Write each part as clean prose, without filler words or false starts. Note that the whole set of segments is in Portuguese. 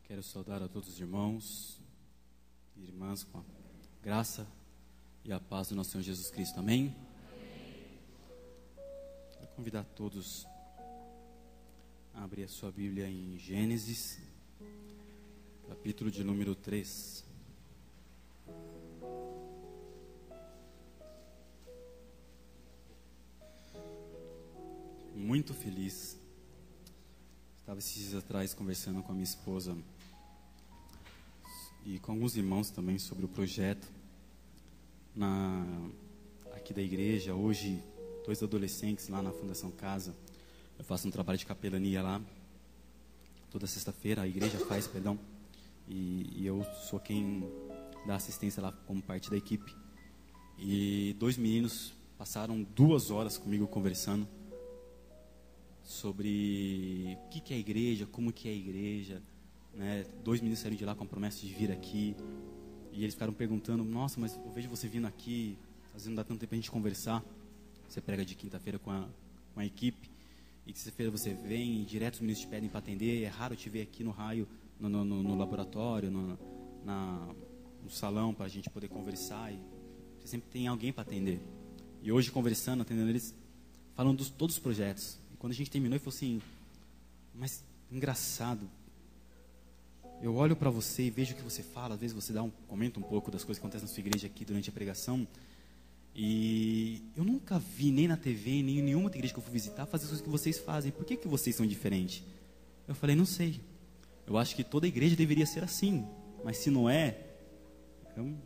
Quero saudar a todos os irmãos e irmãs com a graça e a paz do nosso Senhor Jesus Cristo. Amém? Quero convidar todos a abrir a sua Bíblia em Gênesis, capítulo de número 3. Muito feliz. Estava esses dias atrás conversando com a minha esposa e com alguns irmãos também sobre o projeto aqui da igreja. Hoje, 2 adolescentes lá na Fundação Casa. Eu faço um trabalho de capelania lá. Toda sexta-feira a igreja faz, perdão. E eu sou quem dá assistência lá como parte da equipe. E 2 meninos passaram 2 horas comigo conversando sobre o que é a igreja, como que é a igreja, né? 2 meninos saíram de lá com a promessa de vir aqui, e eles ficaram perguntando: nossa, mas eu vejo você vindo aqui, às vezes não dá tanto tempo a gente conversar. Você prega de quinta-feira com a equipe, e de sexta-feira você vem, e direto os meninos te pedem para atender. É raro te ver aqui no raio, no laboratório, no salão, para a gente poder conversar, e você sempre tem alguém para atender. E hoje, conversando, atendendo eles, falando de todos os projetos. Quando a gente terminou, ele falou assim: mas engraçado, eu olho para você e vejo o que você fala. Às vezes você comenta um pouco das coisas que acontecem na sua igreja aqui durante a pregação, e eu nunca vi nem na TV, nem em nenhuma outra igreja que eu fui visitar fazer as coisas que vocês fazem. Por que vocês são diferentes? Eu falei: não sei, eu acho que toda igreja deveria ser assim, mas se não é,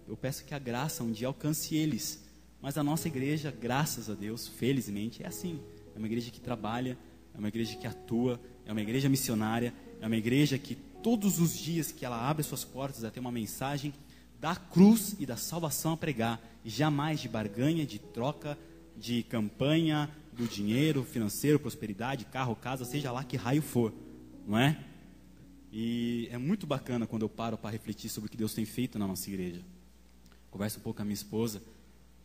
eu peço que a graça um dia alcance eles. Mas a nossa igreja, graças a Deus, felizmente, é assim. É uma igreja que trabalha, é uma igreja que atua, é uma igreja missionária, é uma igreja que todos os dias que ela abre suas portas, ela tem uma mensagem da cruz e da salvação a pregar, e jamais de barganha, de troca, de campanha, do dinheiro, financeiro, prosperidade, carro, casa, seja lá que raio for, não é? E é muito bacana quando eu paro para refletir sobre o que Deus tem feito na nossa igreja. Converso um pouco com a minha esposa,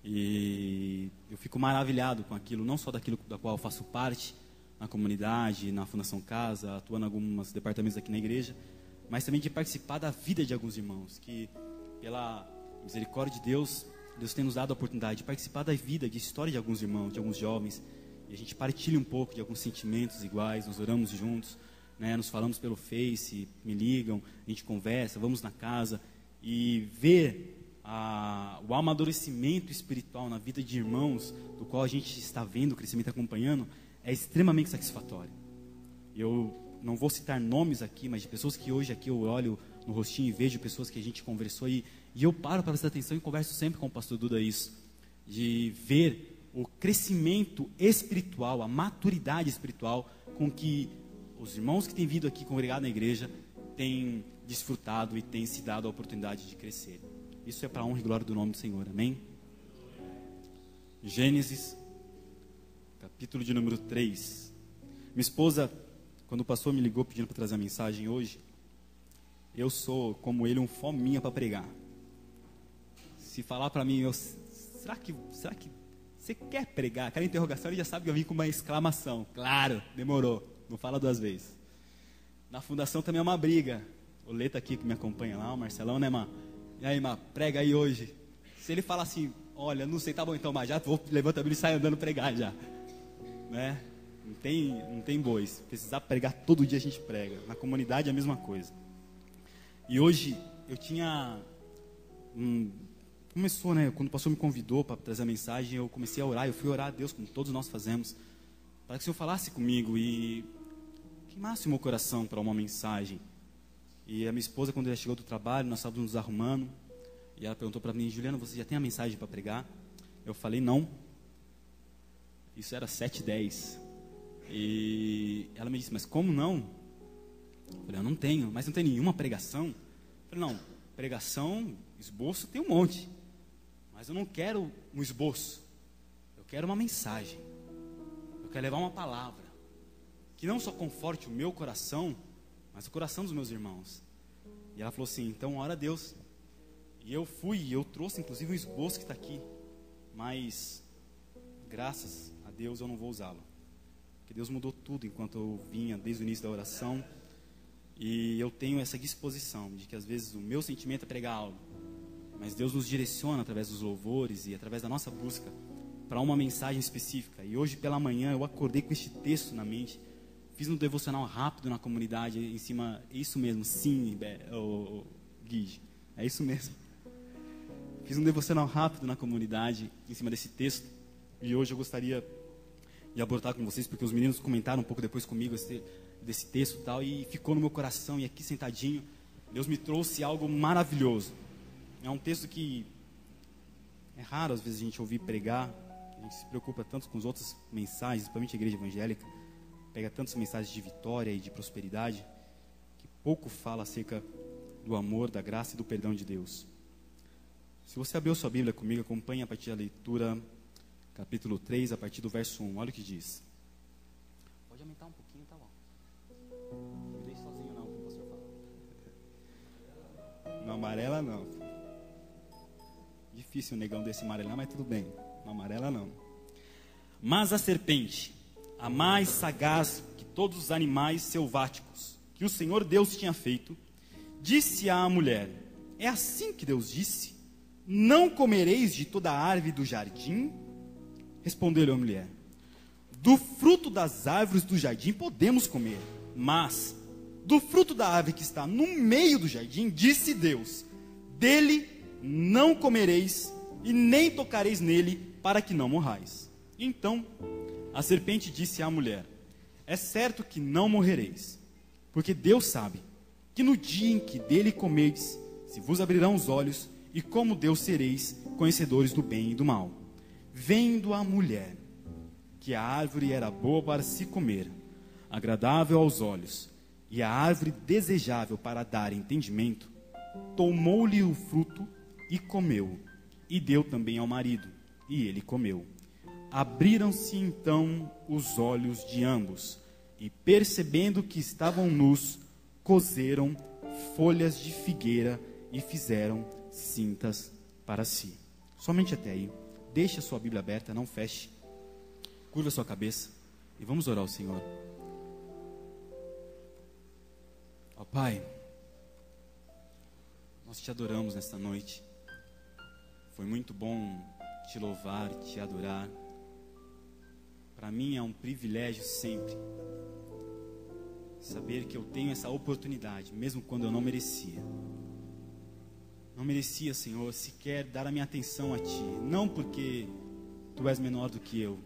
e eu fico maravilhado com aquilo, não só daquilo da qual eu faço parte, na comunidade, na Fundação Casa, atuando em alguns departamentos aqui na igreja, mas também de participar da vida de alguns irmãos, que pela misericórdia de Deus, Deus tem nos dado a oportunidade de participar da vida, de história de alguns irmãos, de alguns jovens, e a gente partilha um pouco de alguns sentimentos iguais, nós oramos juntos, né, nos falamos pelo Face, me ligam, a gente conversa, vamos na casa, e ver o amadurecimento espiritual na vida de irmãos, do qual a gente está vendo o crescimento acompanhando, é extremamente satisfatório. Eu não vou citar nomes aqui, mas de pessoas que hoje aqui eu olho no rostinho e vejo pessoas que a gente conversou, e eu paro para prestar atenção e converso sempre com o pastor Duda isso, de ver o crescimento espiritual, a maturidade espiritual com que os irmãos que têm vindo aqui congregar na igreja têm desfrutado e têm se dado a oportunidade de crescer. Isso é para a honra e glória do nome do Senhor, amém? Gênesis, capítulo de número 3. Minha esposa, quando o pastor me ligou pedindo para trazer a mensagem hoje, eu sou, como ele, um fominha para pregar. Se falar para mim, será que você quer pregar? Aquela interrogação, ele já sabe que eu vim com uma exclamação. Claro, demorou, não fala 2 vezes. Na fundação também é uma briga. O Leta aqui que me acompanha lá, o Marcelão, né, Má? E aí, Má, prega aí hoje. Se ele falar assim: olha, não sei, tá bom então, mas já vou, levanta a Bíblia e sai andando pregar já, né? Não tem bois. Precisar pregar todo dia, a gente prega. Na comunidade é a mesma coisa. E hoje eu tinha começou, né? Quando o pastor me convidou para trazer a mensagem, eu comecei a orar. Eu fui orar a Deus, como todos nós fazemos, para que o Senhor falasse comigo e queimasse o meu coração para uma mensagem. E a minha esposa, quando ela chegou do trabalho, nós estávamos nos arrumando, e ela perguntou para mim: Juliano, você já tem a mensagem para pregar? Eu falei: não. Isso era 7h10. E ela me disse: mas como não? Eu falei: eu não tenho. Mas não tem nenhuma pregação? Eu falei: não, pregação, esboço tem um monte, mas eu não quero um esboço, eu quero uma mensagem. Eu quero levar uma palavra que não só conforte o meu coração, mas o coração dos meus irmãos. E ela falou assim: então ora a Deus. E eu fui, e eu trouxe inclusive um esboço que está aqui, mas graças a Deus eu não vou usá-lo, porque Deus mudou tudo enquanto eu vinha desde o início da oração. E eu tenho essa disposição de que às vezes o meu sentimento é pregar algo, mas Deus nos direciona através dos louvores e através da nossa busca para uma mensagem específica. E hoje pela manhã eu acordei com este texto na mente, fiz um devocional rápido na comunidade em cima, isso mesmo, sim, Guide, é isso mesmo. Fiz um devocional rápido na comunidade em cima desse texto, e hoje eu gostaria de abordar com vocês, porque os meninos comentaram um pouco depois comigo desse texto e tal, e ficou no meu coração, e aqui sentadinho, Deus me trouxe algo maravilhoso. É um texto que é raro às vezes a gente ouvir pregar, a gente se preocupa tanto com as outras mensagens, principalmente a igreja evangélica, pega tantas mensagens de vitória e de prosperidade, que pouco fala acerca do amor, da graça e do perdão de Deus. Se você abriu sua Bíblia comigo, acompanhe a partir da leitura, capítulo 3, a partir do verso 1, olha o que diz. Pode aumentar um pouquinho, tá bom. Não me deixe sozinho não, como o pastor fala. Não amarela não. Difícil um negão desse amarelar, mas tudo bem. Não amarela não. Mas a serpente, a mais sagaz que todos os animais selváticos que o Senhor Deus tinha feito, disse à mulher: é assim que Deus disse? Não comereis de toda a árvore do jardim? Respondeu-lhe a mulher: do fruto das árvores do jardim podemos comer, mas do fruto da árvore que está no meio do jardim, disse Deus: dele não comereis e nem tocareis nele, para que não morrais. Então a serpente disse à mulher: é certo que não morrereis, porque Deus sabe que no dia em que dele comerdes, se vos abrirão os olhos, e como Deus sereis conhecedores do bem e do mal. Vendo a mulher que a árvore era boa para se comer, agradável aos olhos, e a árvore desejável para dar entendimento, tomou-lhe o fruto e comeu, e deu também ao marido, e ele comeu. Abriram-se então os olhos de ambos, e percebendo que estavam nus, coseram folhas de figueira e fizeram cintas para si. Somente até aí. Deixe a sua Bíblia aberta, não feche. Curva a sua cabeça e vamos orar ao Senhor. Ó Pai, nós te adoramos nesta noite. Foi muito bom te louvar, te adorar. Para mim é um privilégio sempre saber que eu tenho essa oportunidade, mesmo quando eu não merecia. Não merecia, Senhor, sequer dar a minha atenção a Ti. Não porque Tu és menor do que eu,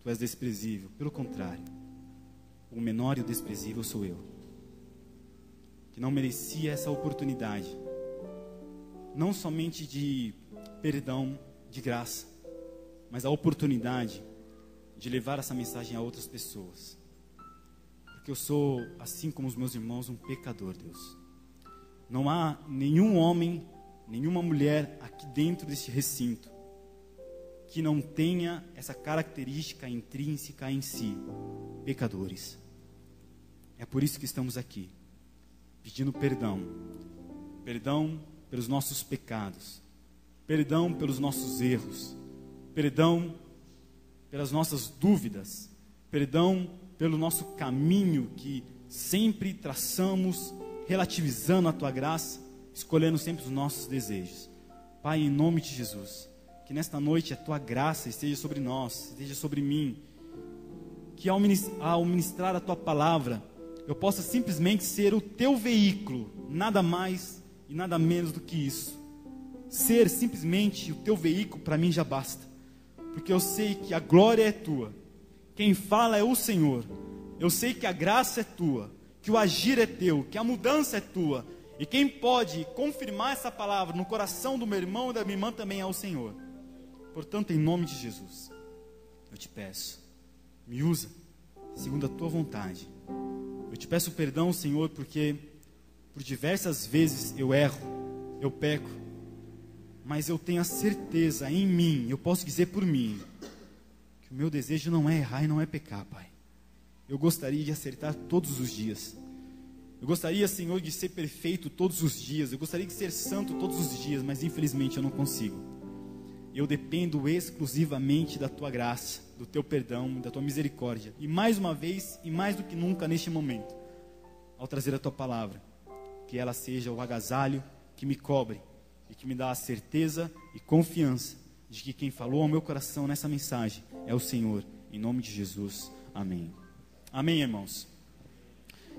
Tu és desprezível. Pelo contrário, o menor e o desprezível sou eu. Que não merecia essa oportunidade, não somente de perdão, de graça, mas a oportunidade de levar essa mensagem a outras pessoas. Porque eu sou, assim como os meus irmãos, um pecador, Deus. Não há nenhum homem, nenhuma mulher aqui dentro deste recinto que não tenha essa característica intrínseca em si, pecadores. É por isso que estamos aqui, pedindo perdão. Perdão pelos nossos pecados, perdão pelos nossos erros, perdão pelas nossas dúvidas, perdão pelo nosso caminho que sempre traçamos, relativizando a Tua graça, escolhendo sempre os nossos desejos. Pai, em nome de Jesus, que nesta noite a Tua graça esteja sobre nós, esteja sobre mim, que ao ministrar a Tua palavra, eu possa simplesmente ser o Teu veículo, nada mais e nada menos do que isso. Ser simplesmente o Teu veículo para mim já basta, porque eu sei que a glória é Tua, quem fala é o Senhor, eu sei que a graça é Tua, que o agir é Teu, que a mudança é Tua, e quem pode confirmar essa palavra no coração do meu irmão e da minha irmã também é o Senhor. Portanto, em nome de Jesus, eu te peço, me usa segundo a Tua vontade. Eu te peço perdão, Senhor, porque por diversas vezes eu erro, eu peco, mas eu tenho a certeza em mim, eu posso dizer por mim, que o meu desejo não é errar e não é pecar, Pai. Eu gostaria de acertar todos os dias. Eu gostaria, Senhor, de ser perfeito todos os dias. Eu gostaria de ser santo todos os dias, mas infelizmente eu não consigo. Eu dependo exclusivamente da Tua graça, do Teu perdão, da Tua misericórdia. E mais uma vez, e mais do que nunca neste momento, ao trazer a tua palavra, que ela seja o agasalho que me cobre e que me dá a certeza e confiança de que quem falou ao meu coração nessa mensagem é o Senhor, em nome de Jesus, amém. Amém, irmãos.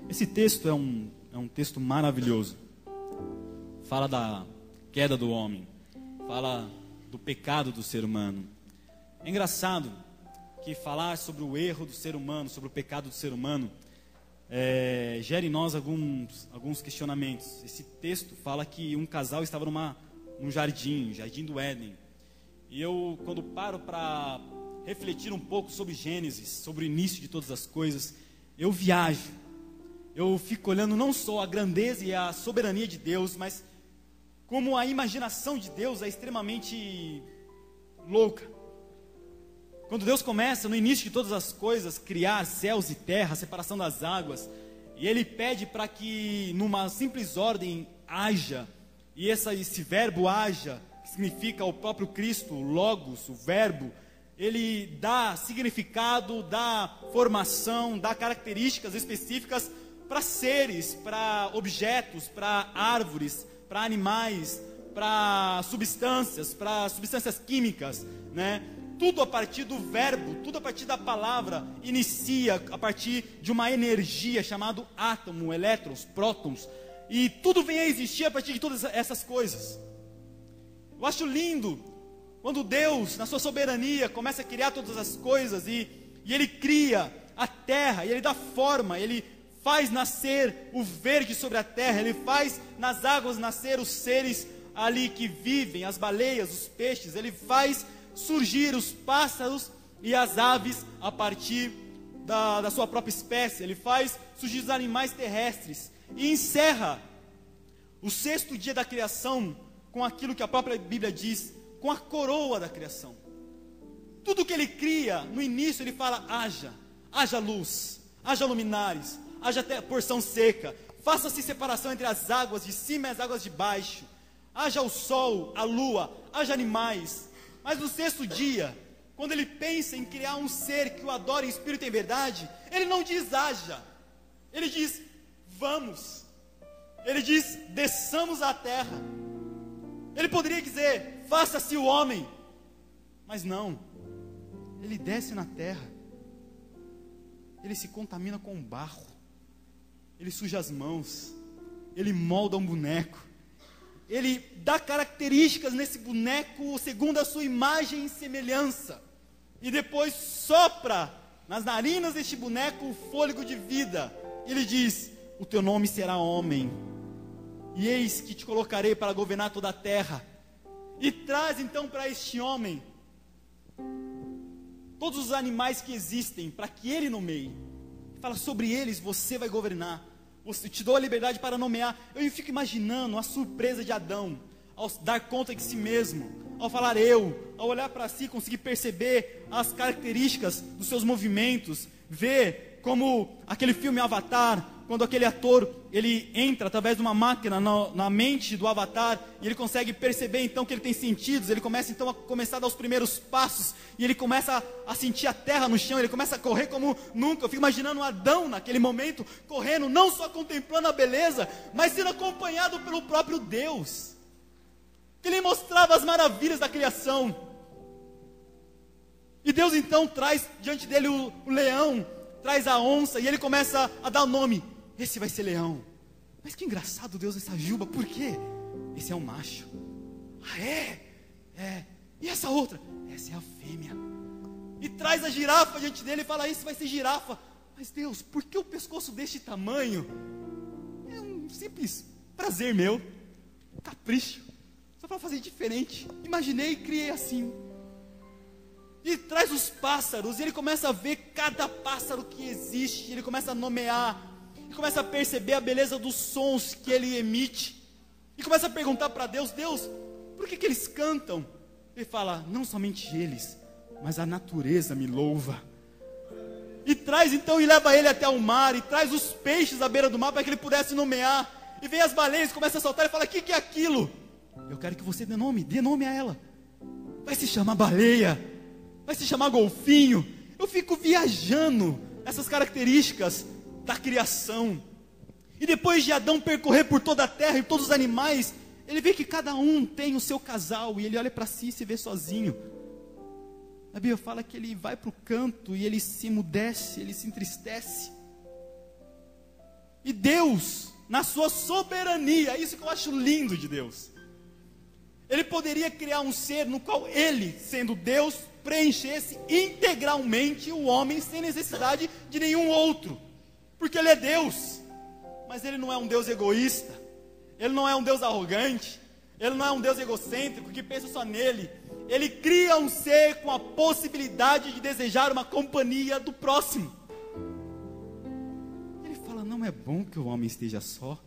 Esse texto é um texto maravilhoso. Fala da queda do homem, fala do pecado do ser humano. É engraçado que falar sobre o erro do ser humano, sobre o pecado do ser humano, gera em nós alguns questionamentos. Esse texto fala que um casal estava num jardim do Éden. E eu, quando paro para refletir um pouco sobre Gênesis, sobre o início de todas as coisas, eu viajo. Eu fico olhando não só a grandeza e a soberania de Deus, mas como a imaginação de Deus é extremamente louca. Quando Deus começa, no início de todas as coisas, criar céus e terra, separação das águas, e Ele pede para que numa simples ordem haja, e esse verbo haja, que significa o próprio Cristo, o Logos, o verbo, Ele dá significado, dá formação, dá características específicas para seres, para objetos, para árvores, para animais, para substâncias químicas, né? Tudo a partir do verbo, tudo a partir da palavra, inicia a partir de uma energia chamada átomo, elétrons, prótons, e tudo vem a existir a partir de todas essas coisas. Eu acho lindo quando Deus, na sua soberania, começa a criar todas as coisas, e Ele cria a terra, e Ele dá forma, Ele faz nascer o verde sobre a terra, Ele faz nas águas nascer os seres ali que vivem, as baleias, os peixes, Ele faz surgir os pássaros e as aves a partir da sua própria espécie, Ele faz surgir os animais terrestres, e encerra o 6º dia da criação com aquilo que a própria Bíblia diz, com a coroa da criação. Tudo que Ele cria, no início Ele fala: haja luz, haja luminares, haja porção seca, faça-se separação entre as águas de cima e as águas de baixo, haja o sol, a lua, haja animais. Mas no 6º dia, quando Ele pensa em criar um ser que o adore em espírito e em verdade, Ele não diz haja, Ele diz vamos, Ele diz desçamos à terra. Ele poderia dizer faça-se o homem, mas não, Ele desce na terra, Ele se contamina com barro, Ele suja as mãos, Ele molda um boneco, Ele dá características nesse boneco segundo a sua imagem e semelhança, e depois sopra nas narinas deste boneco o fôlego de vida. Ele diz: o teu nome será homem, e eis que te colocarei para governar toda a terra. E traz então para este homem todos os animais que existem, para que ele nomeie. Fala: sobre eles você vai governar, eu te dou a liberdade para nomear. Eu fico imaginando a surpresa de Adão, ao dar conta de si mesmo, ao falar ao olhar para si, conseguir perceber as características dos seus movimentos, ver como aquele filme Avatar, quando aquele ator, ele entra através de uma máquina na mente do avatar, e ele consegue perceber então que ele tem sentidos, ele começa então a dar os primeiros passos, e ele começa a sentir a terra no chão, ele começa a correr como nunca. Eu fico imaginando Adão naquele momento, correndo, não só contemplando a beleza, mas sendo acompanhado pelo próprio Deus, que lhe mostrava as maravilhas da criação. E Deus então traz diante dele o leão, traz a onça, e ele começa a dar o nome: esse vai ser leão. Mas que engraçado, Deus, essa juba, por quê? Esse é um macho. Ah, é. E essa outra? Essa é a fêmea. E traz a girafa diante dele e fala: esse vai ser girafa. Mas Deus, por que o pescoço deste tamanho? É um simples prazer meu, capricho, só para fazer diferente. Imaginei e criei assim. E traz os pássaros, e ele começa a ver cada pássaro que existe, ele começa a nomear, e começa a perceber a beleza dos sons que ele emite, e começa a perguntar para Deus: Deus, por que eles cantam? Ele fala: não somente eles, mas a natureza me louva. E traz então, e leva ele até o mar, e traz os peixes à beira do mar, para que ele pudesse nomear, e vem as baleias, começa a saltar, e fala: o que é aquilo? Eu quero que você dê nome a ela. Vai se chamar baleia, vai se chamar golfinho. Eu fico viajando essas características da criação. E depois de Adão percorrer por toda a terra e todos os animais, ele vê que cada um tem o seu casal, e ele olha para si e se vê sozinho. A Bíblia fala que ele vai para o canto e ele se emudece, ele se entristece. E Deus, na sua soberania, isso que eu acho lindo de Deus, ele poderia criar um ser no qual ele, sendo Deus, preenchesse integralmente o homem sem necessidade de nenhum outro, porque ele é Deus. Mas ele não é um Deus egoísta, ele não é um Deus arrogante, ele não é um Deus egocêntrico que pensa só nele. Ele cria um ser com a possibilidade de desejar uma companhia do próximo. Ele fala, não é bom que o homem esteja só.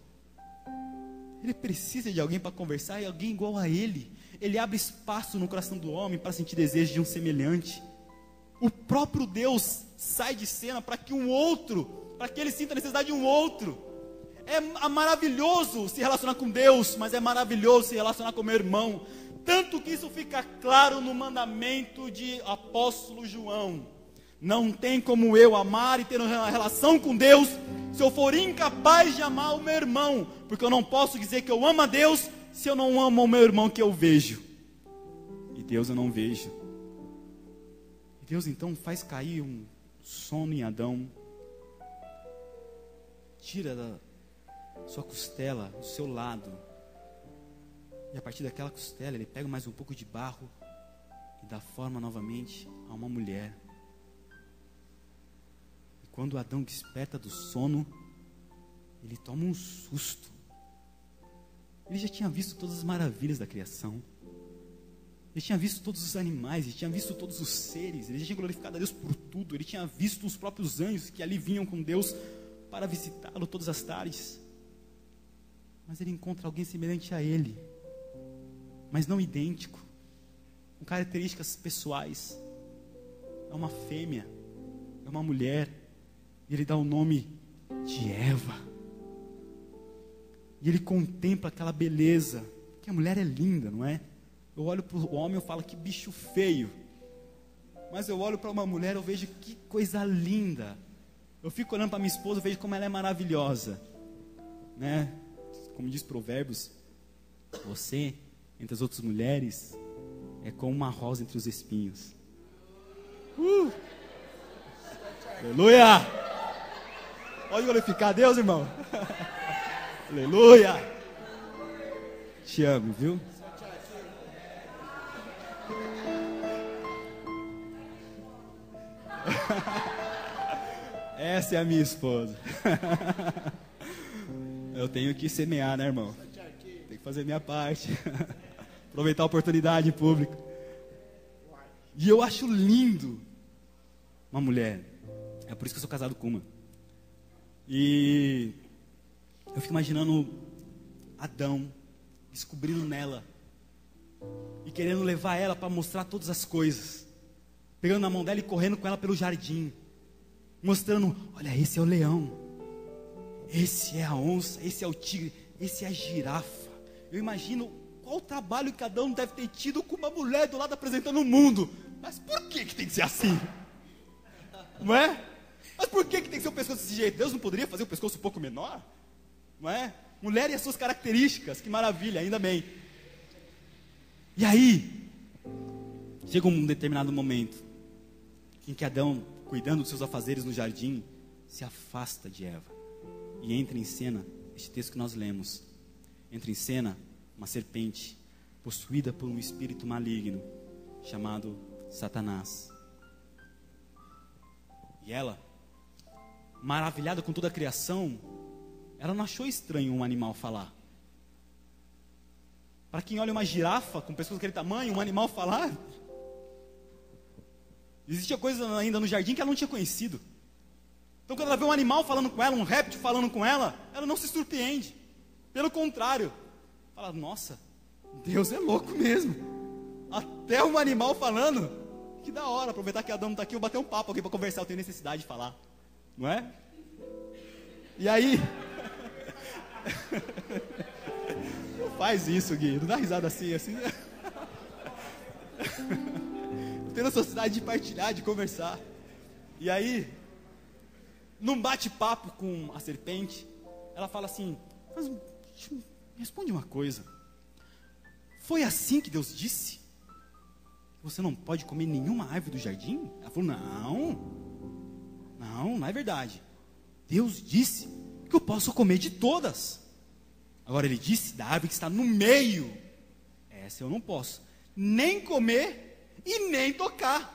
Ele precisa de alguém para conversar, e alguém igual a ele. Ele abre espaço no coração do homem para sentir desejo de um semelhante. O próprio Deus sai de cena para que um outro, para que ele sinta a necessidade de um outro. É maravilhoso se relacionar com Deus, mas é maravilhoso se relacionar com meu irmão. Tanto que isso fica claro no mandamento de apóstolo João. Não tem como eu amar e ter uma relação com Deus se eu for incapaz de amar o meu irmão. Porque eu não posso dizer que eu amo a Deus se eu não amo o meu irmão que eu vejo. E Deus eu não vejo. E Deus então faz cair um sono em Adão. Tira da sua costela, do seu lado. E a partir daquela costela, ele pega mais um pouco de barro e dá forma novamente a uma mulher. E quando Adão desperta do sono, ele toma um susto. Ele já tinha visto todas as maravilhas da criação. Ele tinha visto todos os animais, ele tinha visto todos os seres, ele já tinha glorificado a Deus por tudo. Ele tinha visto os próprios anjos que ali vinham com Deus para visitá-lo todas as tardes. Mas ele encontra alguém semelhante a ele, mas não idêntico, com características pessoais. É uma fêmea, é uma mulher, e ele dá o nome de Eva. E ele contempla aquela beleza, que a mulher é linda, não é? Eu olho para o homem e falo, que bicho feio. Mas eu olho para uma mulher, eu vejo que coisa linda. Eu fico olhando para minha esposa, eu vejo como ela é maravilhosa, né? Como diz Provérbios, você, entre as outras mulheres, é como uma rosa entre os espinhos. Aleluia! Pode glorificar a Deus, irmão? Aleluia! Te amo, viu? Essa é a minha esposa. Eu tenho que semear, né, irmão? Tem que fazer minha parte. Aproveitar a oportunidade pública. E eu acho lindo uma mulher. É por isso que eu sou casado com uma. E eu fico imaginando Adão descobrindo nela e querendo levar ela para mostrar todas as coisas, pegando na mão dela e correndo com ela pelo jardim, mostrando, olha, esse é o leão, esse é a onça, esse é o tigre, esse é a girafa. Eu imagino qual o trabalho que Adão deve ter tido com uma mulher do lado apresentando o mundo. Mas por que tem que ser assim? Não é? Mas por que tem que ser o pescoço desse jeito? Deus não poderia fazer o pescoço um pouco menor? Não é? Mulher e as suas características, que maravilha, ainda bem. E aí, chega um determinado momento em que Adão, cuidando dos seus afazeres no jardim, se afasta de Eva. E entra em cena este texto que nós lemos. Entra em cena uma serpente possuída por um espírito maligno chamado Satanás. E ela, maravilhada com toda a criação, ela não achou estranho um animal falar. Para quem olha uma girafa com pescoço daquele tamanho, um animal falar, existia coisa ainda no jardim que ela não tinha conhecido. Então quando ela vê um animal falando com ela, um réptil falando com ela, ela não se surpreende. Pelo contrário, fala, nossa, Deus é louco mesmo. Até um animal falando, que da hora, aproveitar que Adão não está aqui, eu bater um papo aqui para conversar, eu tenho necessidade de falar. Não é? E aí... Não faz isso, Gui, não dá risada assim. Eu tenho necessidade de partilhar, de conversar. E aí, num bate-papo com a serpente, ela fala assim, mas me responde uma coisa. Foi assim que Deus disse? Você não pode comer nenhuma árvore do jardim? Ela falou, não é verdade. Deus disse que eu posso comer de todas. Agora ele disse da árvore que está no meio. Essa eu não posso nem comer e nem tocar.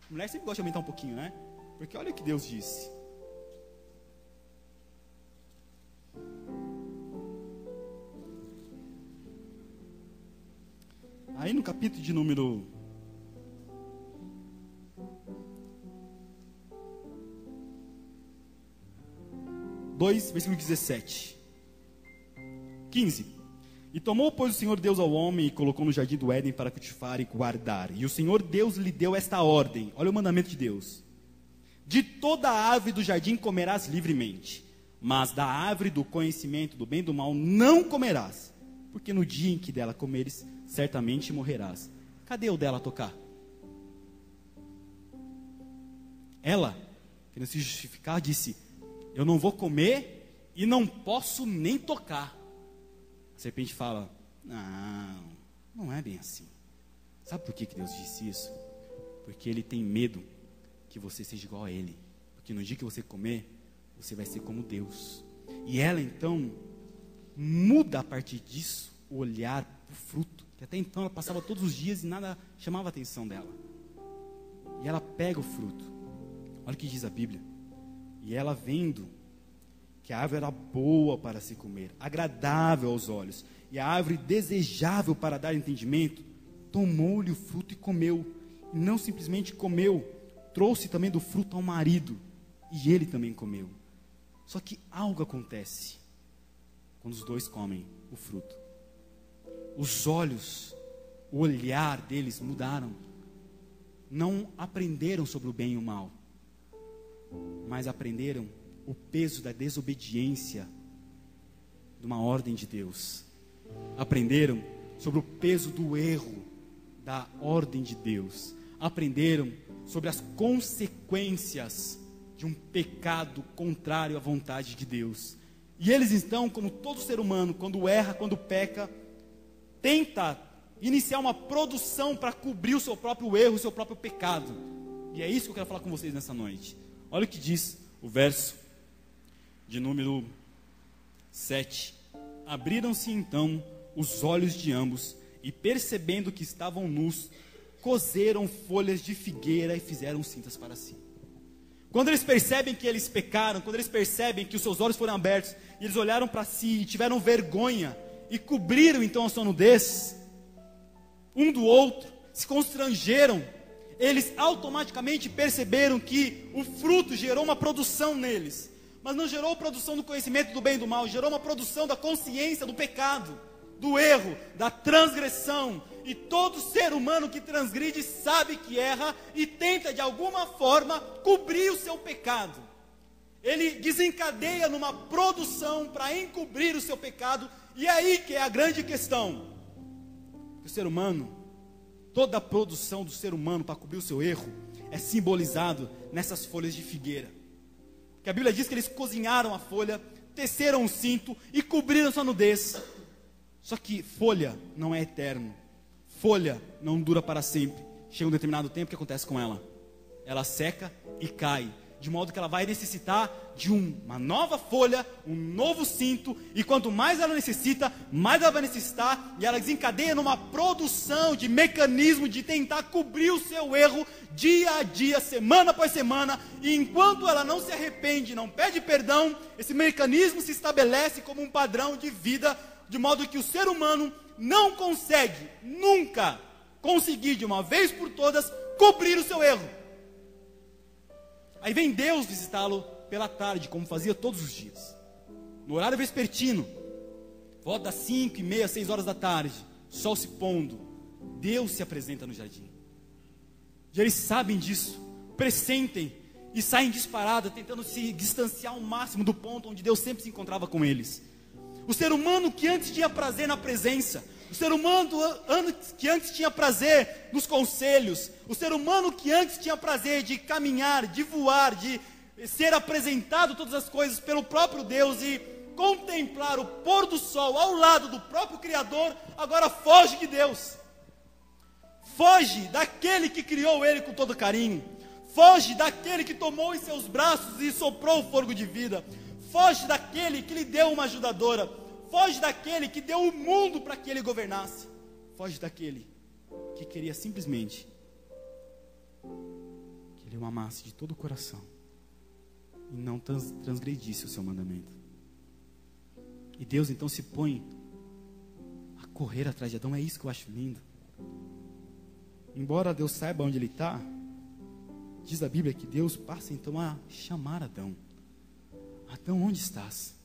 A mulher sempre gosta de aumentar um pouquinho, né? Porque olha o que Deus disse. Aí no capítulo de número 2, versículo 17. 15. E tomou, pois, o Senhor Deus ao homem e colocou no jardim do Éden para cultivar e guardar. E o Senhor Deus lhe deu esta ordem. Olha o mandamento de Deus. De toda a árvore do jardim comerás livremente, mas da árvore do conhecimento do bem e do mal não comerás, porque no dia em que dela comeres, certamente morrerás. Cadê o dela tocar? Ela, querendo se justificar, disse, eu não vou comer e não posso nem tocar. A serpente fala, não é bem assim. Sabe por que Deus disse isso? Porque Ele tem medo que você seja igual a Ele. Porque no dia que você comer, você vai ser como Deus. E ela então muda a partir disso o olhar para o fruto. Que até então ela passava todos os dias e nada chamava a atenção dela. E ela pega o fruto. Olha o que diz a Bíblia. E ela vendo que a árvore era boa para se comer, agradável aos olhos, e a árvore desejável para dar entendimento, tomou-lhe o fruto e comeu. E não simplesmente comeu, trouxe também do fruto ao marido, e ele também comeu. Só que algo acontece quando os dois comem o fruto. Os olhos, o olhar deles mudaram. Não aprenderam sobre o bem e o mal, mas aprenderam o peso da desobediência de uma ordem de Deus. Aprenderam sobre o peso do erro da ordem de Deus. Aprenderam sobre as consequências de um pecado contrário à vontade de Deus. E eles então, como todo ser humano, quando erra, quando peca, tenta iniciar uma produção para cobrir o seu próprio erro, o seu próprio pecado. E é isso que eu quero falar com vocês nessa noite. Olha o que diz o verso de número 7. Abriram-se então os olhos de ambos, e percebendo que estavam nus, coseram folhas de figueira e fizeram cintas para si. Quando eles percebem que eles pecaram, quando eles percebem que os seus olhos foram abertos, e eles olharam para si e tiveram vergonha, e cobriram então a sua nudez, um do outro, se constrangeram, eles automaticamente perceberam que o fruto gerou uma produção neles, mas não gerou produção do conhecimento do bem e do mal, gerou uma produção da consciência do pecado, do erro, da transgressão. E todo ser humano que transgride sabe que erra e tenta de alguma forma cobrir o seu pecado. Ele desencadeia numa produção para encobrir o seu pecado, e é aí que é a grande questão. O ser humano, toda a produção do ser humano para cobrir o seu erro é simbolizado nessas folhas de figueira. Que a Bíblia diz que eles cozinharam a folha, teceram um cinto e cobriram sua nudez. Só que folha não é eterno. Folha não dura para sempre. Chega um determinado tempo, o que acontece com ela? Ela seca e cai, de modo que ela vai necessitar de uma nova folha, um novo cinto, e quanto mais ela necessita, mais ela vai necessitar, e ela desencadeia numa produção de mecanismo de tentar cobrir o seu erro, dia a dia, semana após semana, e enquanto ela não se arrepende, não pede perdão, esse mecanismo se estabelece como um padrão de vida, de modo que o ser humano não consegue, nunca conseguir de uma vez por todas, cobrir o seu erro. Aí vem Deus visitá-lo pela tarde, como fazia todos os dias, no horário vespertino, volta das 5:30, 6 horas da tarde, sol se pondo, Deus se apresenta no jardim. E eles sabem disso, pressentem e saem disparados, tentando se distanciar ao máximo do ponto onde Deus sempre se encontrava com eles. O ser humano que antes tinha prazer na presença, o ser humano que antes tinha prazer nos conselhos, o ser humano que antes tinha prazer de caminhar, de voar, de ser apresentado todas as coisas pelo próprio Deus, e contemplar o pôr do sol ao lado do próprio Criador, agora foge de Deus. Foge daquele que criou ele com todo carinho. Foge daquele que tomou em seus braços e soprou o fôlego de vida. Foge daquele que lhe deu uma ajudadora. Foge daquele que deu o mundo para que ele governasse. Foge daquele que queria simplesmente que ele o amasse de todo o coração e não transgredisse o seu mandamento. E Deus então se põe a correr atrás de Adão. É isso que eu acho lindo. Embora Deus saiba onde ele está, diz a Bíblia que Deus passa então a chamar Adão. Adão, onde estás?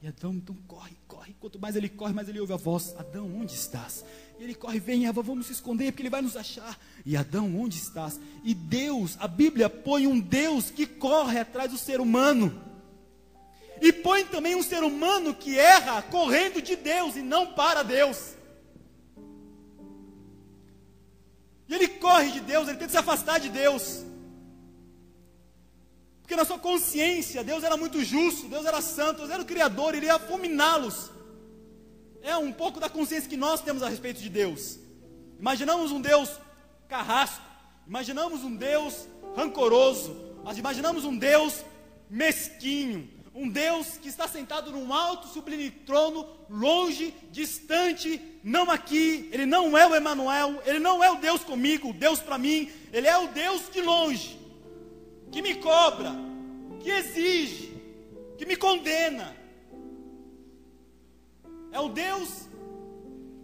E Adão então corre. Quanto mais ele corre, mais ele ouve a voz. Adão, onde estás? E ele corre, vem Eva, vamos se esconder, porque ele vai nos achar. E Adão, onde estás? E Deus, a Bíblia põe um Deus que corre atrás do ser humano. E põe também um ser humano que erra correndo de Deus e não para Deus. E ele corre de Deus, ele tenta se afastar de Deus. Porque na sua consciência, Deus era muito justo, Deus era santo, Deus era o Criador, ele ia fulminá-los. É um pouco da consciência que nós temos a respeito de Deus. Imaginamos um Deus carrasco, imaginamos um Deus rancoroso, imaginamos um Deus mesquinho, um Deus que está sentado num alto sublime trono, longe, distante, não aqui. Ele não é o Emanuel, ele não é o Deus comigo, o Deus para mim. Ele é o Deus de longe, que me cobra, que exige, que me condena. É o Deus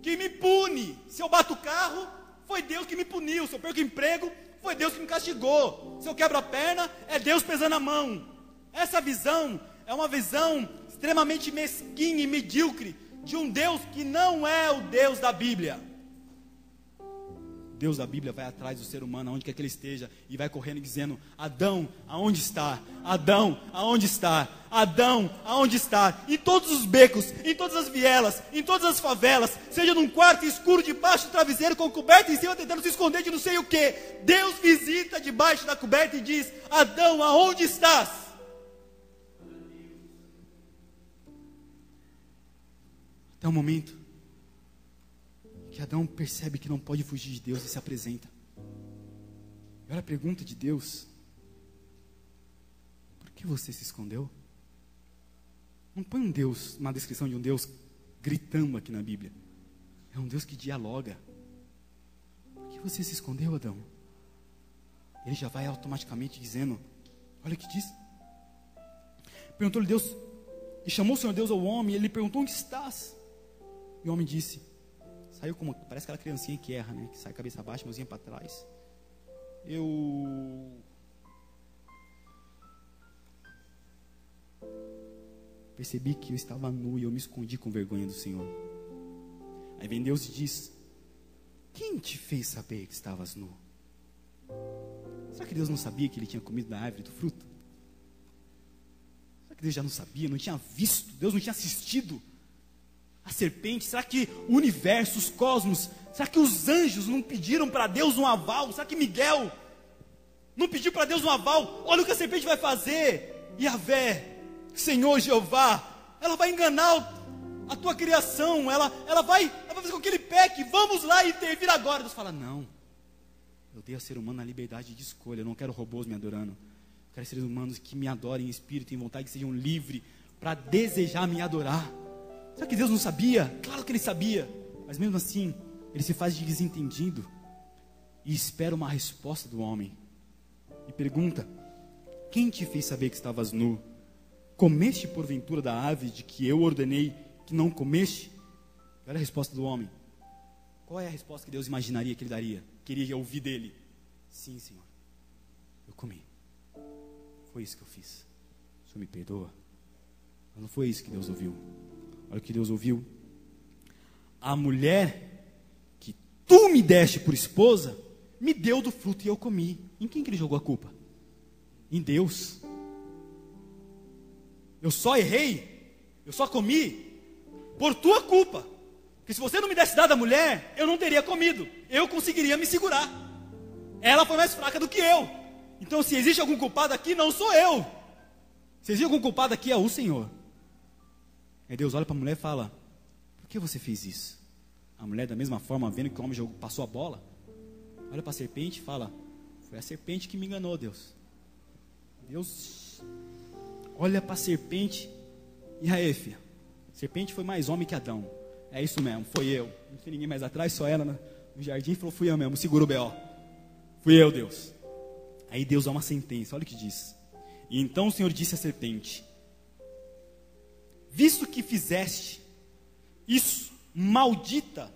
que me pune. Se eu bato o carro, foi Deus que me puniu. Se eu perco o emprego, foi Deus que me castigou. Se eu quebro a perna, é Deus pesando a mão. Essa visão é uma visão extremamente mesquinha e medíocre de um Deus que não é o Deus da Bíblia. Deus da Bíblia vai atrás do ser humano, aonde quer que ele esteja, e vai correndo dizendo: Adão, aonde está? Adão, aonde está? Adão, aonde está? Em todos os becos, em todas as vielas, em todas as favelas, seja num quarto escuro, debaixo do travesseiro, com coberta em cima, tentando se esconder de não sei o que. Deus visita debaixo da coberta e diz: Adão, aonde estás? Até o momento que Adão percebe que não pode fugir de Deus e se apresenta. E olha a pergunta de Deus: por que você se escondeu? Não põe um Deus, uma descrição de um Deus gritando aqui na Bíblia. É um Deus que dialoga. Por que você se escondeu, Adão? Ele já vai automaticamente dizendo, olha o que diz. Perguntou-lhe Deus, e chamou o Senhor Deus ao homem, e ele lhe perguntou: onde estás? E o homem disse, saiu como, parece aquela criancinha que erra, né? Que sai cabeça baixa, mãozinha para trás. Eu percebi que eu estava nu e eu me escondi com vergonha do Senhor. Aí vem Deus e diz: quem te fez saber que estavas nu? Será que Deus não sabia que ele tinha comido da árvore do fruto? Será que Deus já não sabia, não tinha visto? Deus não tinha assistido a serpente? Será que o universo, os cosmos, será que os anjos não pediram para Deus um aval? Será que Miguel não pediu para Deus um aval? Olha o que a serpente vai fazer. Yahvé, Senhor Jeová, ela vai enganar a tua criação, ela vai fazer com que ele peque. Vamos lá intervir agora. Deus fala: não, eu dei ao ser humano a liberdade de escolha. Eu não quero robôs me adorando. Eu quero seres humanos que me adorem em espírito e em vontade, que sejam livres para desejar me adorar. Será que Deus não sabia? Claro que ele sabia. Mas mesmo assim, ele se faz de desentendido e espera uma resposta do homem. E pergunta: quem te fez saber que estavas nu? Comeste porventura da árvore de que eu ordenei que não comeste? Olha a resposta do homem. Qual é a resposta que Deus imaginaria que ele daria? Queria ouvir dele: sim, Senhor, eu comi. Foi isso que eu fiz. O Senhor me perdoa? Mas não foi isso que Deus ouviu. Olha o que Deus ouviu: a mulher que tu me deste por esposa me deu do fruto e eu comi. Em quem que ele jogou a culpa? Em Deus. Eu só errei, eu só comi por tua culpa. Porque se você não me desse dado a mulher, eu não teria comido. Eu conseguiria me segurar. Ela foi mais fraca do que eu. Então, se existe algum culpado aqui, não sou eu. Se existe algum culpado aqui, é o Senhor. Aí Deus olha para a mulher e fala: por que você fez isso? A mulher, da mesma forma, vendo que o homem passou a bola, olha para a serpente e fala: foi a serpente que me enganou, Deus. Deus olha para a serpente e aí, filha, a serpente foi mais homem que Adão. É isso mesmo, foi eu. Não tinha ninguém mais atrás, só ela no jardim. E falou: fui eu mesmo, segura o B.O. Fui eu, Deus. Aí Deus dá uma sentença, olha o que diz. E então o Senhor disse à serpente: visto que fizeste isso, maldita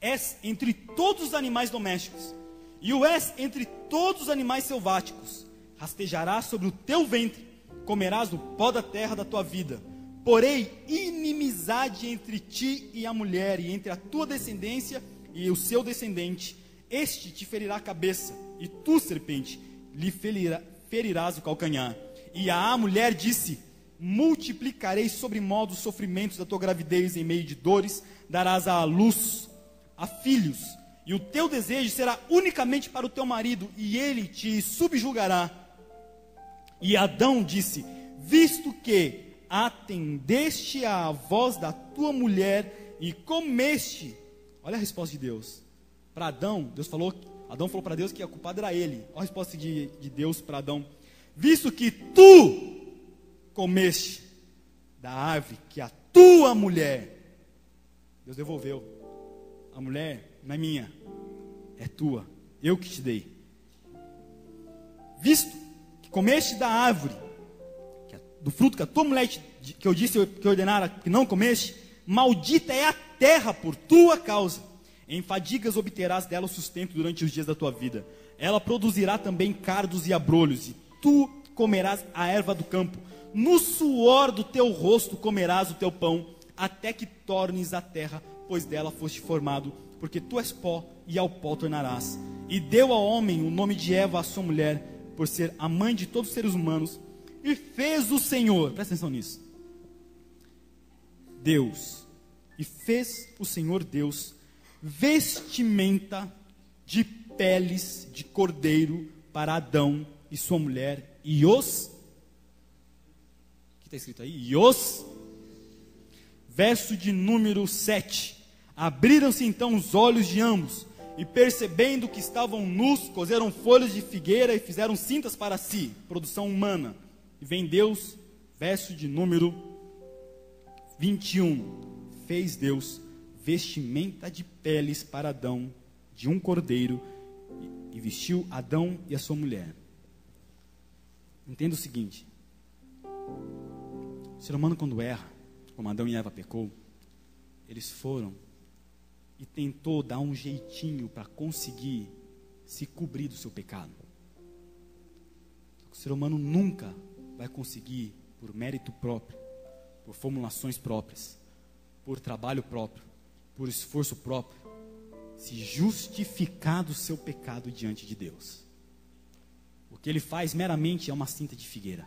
és entre todos os animais domésticos, e o és entre todos os animais selváticos. Rastejarás sobre o teu ventre, comerás do pó da terra da tua vida. Porém, inimizade entre ti e a mulher, e entre a tua descendência e o seu descendente. Este te ferirá a cabeça, e tu, serpente, lhe ferirás o calcanhar. E a mulher disse: multiplicarei sobremodo os sofrimentos da tua gravidez, em meio de dores darás à luz a filhos, e o teu desejo será unicamente para o teu marido, e ele te subjugará. E Adão disse: visto que atendeste à voz da tua mulher e comeste. Olha a resposta de Deus para Adão. Adão falou para Deus que a culpada era ele. Olha a resposta de Deus para Adão: visto que tu comeste da árvore que a tua mulher, Deus devolveu. A mulher não é minha, é tua, eu que te dei. Visto que comeste da árvore, do fruto que a tua mulher, que eu disse que ordenara que não comeste, maldita é a terra por tua causa. Em fadigas obterás dela o sustento durante os dias da tua vida. Ela produzirá também cardos e abrolhos, e tu comerás a erva do campo. No suor do teu rosto comerás o teu pão, até que tornes a terra, pois dela foste formado, porque tu és pó, e ao pó tornarás. E deu ao homem o nome de Eva, a sua mulher, por ser a mãe de todos os seres humanos. E fez o Senhor, presta atenção nisso, Deus, e fez o Senhor Deus vestimenta de peles de cordeiro para Adão e sua mulher, e os, o que está escrito aí? E os, verso de número 7, abriram-se então os olhos de ambos, e percebendo que estavam nus, coseram folhas de figueira e fizeram cintas para si, produção humana. E vem Deus, verso de número 21, fez Deus vestimenta de peles para Adão, de um cordeiro, e vestiu Adão e a sua mulher. Entenda o seguinte: o ser humano, quando erra, como Adão e Eva pecou, eles foram e tentou dar um jeitinho para conseguir se cobrir do seu pecado. O ser humano nunca vai conseguir, por mérito próprio, por formulações próprias, por trabalho próprio, por esforço próprio, se justificar do seu pecado diante de Deus. O que ele faz meramente é uma cinta de figueira,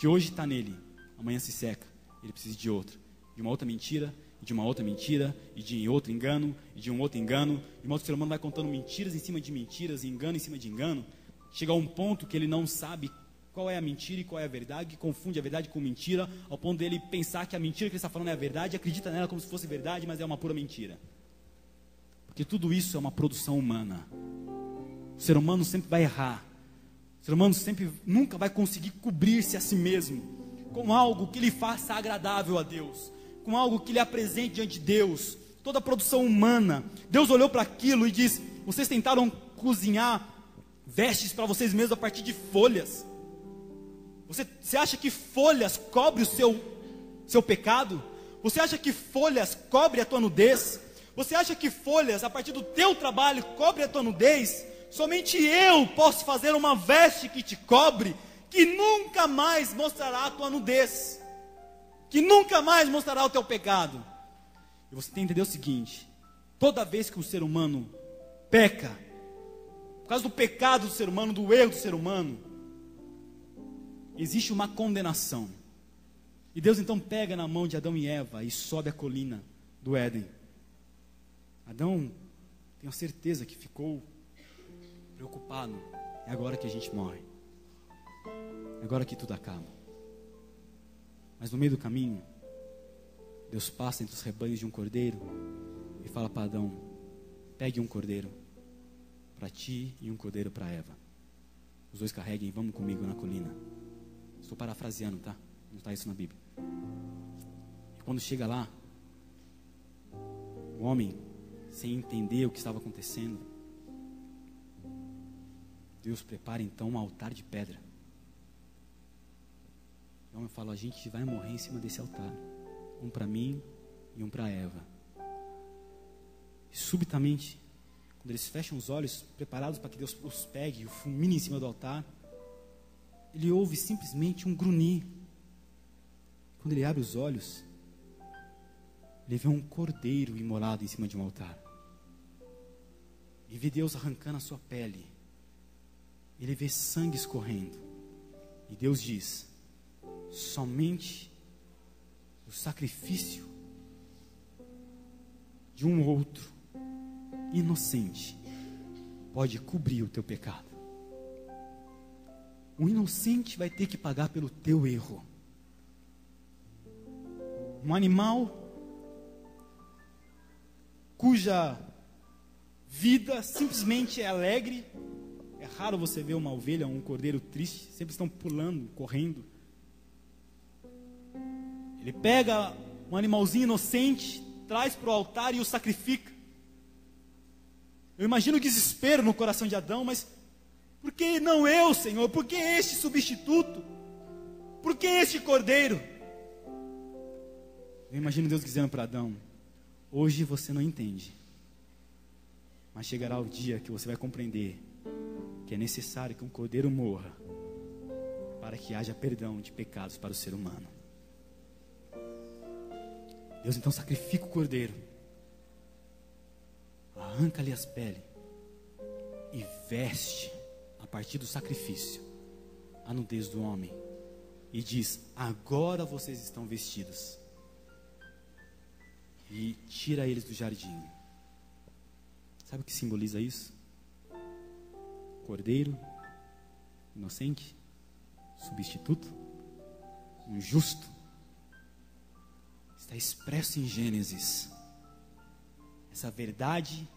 que hoje está nele, amanhã se seca, ele precisa de outra, de uma outra mentira, de uma outra mentira, e de outro engano, e de um outro engano, e o outro ser humano vai contando mentiras em cima de mentiras, e engano em cima de engano, chega a um ponto que ele não sabe qual é a mentira e qual é a verdade, que confunde a verdade com mentira, ao ponto dele pensar que a mentira que ele está falando é a verdade, acredita nela como se fosse verdade, mas é uma pura mentira. Porque tudo isso é uma produção humana. O ser humano sempre vai errar. O ser humano nunca vai conseguir cobrir-se a si mesmo com algo que lhe faça agradável a Deus, com algo que lhe apresente diante de Deus. Toda a produção humana, Deus olhou para aquilo e disse: vocês tentaram cozinhar vestes para vocês mesmos a partir de folhas. Você acha que folhas cobre o seu pecado? Você acha que folhas cobre a tua nudez? Você acha que folhas, a partir do teu trabalho, cobre a tua nudez? Somente eu posso fazer uma veste que te cobre, que nunca mais mostrará a tua nudez, que nunca mais mostrará o teu pecado. E você tem que entender o seguinte: toda vez que o ser humano peca, por causa do pecado do ser humano, do erro do ser humano, existe uma condenação. E Deus então pega na mão de Adão e Eva e sobe a colina do Éden. Adão, tenho certeza que ficou preocupado. É agora que a gente morre. É agora que tudo acaba. Mas no meio do caminho, Deus passa entre os rebanhos de um cordeiro e fala para Adão: pegue um cordeiro para ti e um cordeiro para Eva. Os dois carreguem e vamos comigo na colina. Estou parafraseando, tá? Não está isso na Bíblia. E quando chega lá, o homem, sem entender o que estava acontecendo, Deus prepara então um altar de pedra. O homem fala: a gente vai morrer em cima desse altar. Um para mim e um para Eva. E subitamente, quando eles fecham os olhos, preparados para que Deus os pegue e o fulmine em cima do altar, ele ouve simplesmente um grunhir. Quando ele abre os olhos, ele vê um cordeiro imolado em cima de um altar. E vê Deus arrancando a sua pele. Ele vê sangue escorrendo. E Deus diz: somente o sacrifício de um outro inocente pode cobrir o teu pecado. O inocente vai ter que pagar pelo teu erro. Um animal cuja vida simplesmente é alegre. É raro você ver uma ovelha, um cordeiro triste. Sempre estão pulando, correndo. Ele pega um animalzinho inocente, traz para o altar e o sacrifica. Eu imagino o desespero no coração de Adão, mas por que não eu, Senhor? Por que este substituto? Por que este cordeiro? Eu imagino Deus dizendo para Adão: hoje você não entende, mas chegará o dia que você vai compreender que é necessário que um cordeiro morra para que haja perdão de pecados para o ser humano. Deus então sacrifica o cordeiro, arranca-lhe as peles e veste, a partir do sacrifício, a nudez do homem e diz: agora vocês estão vestidos. E tira eles do jardim. Sabe o que simboliza isso? Cordeiro inocente, substituto, um justo. Está expresso em Gênesis essa verdade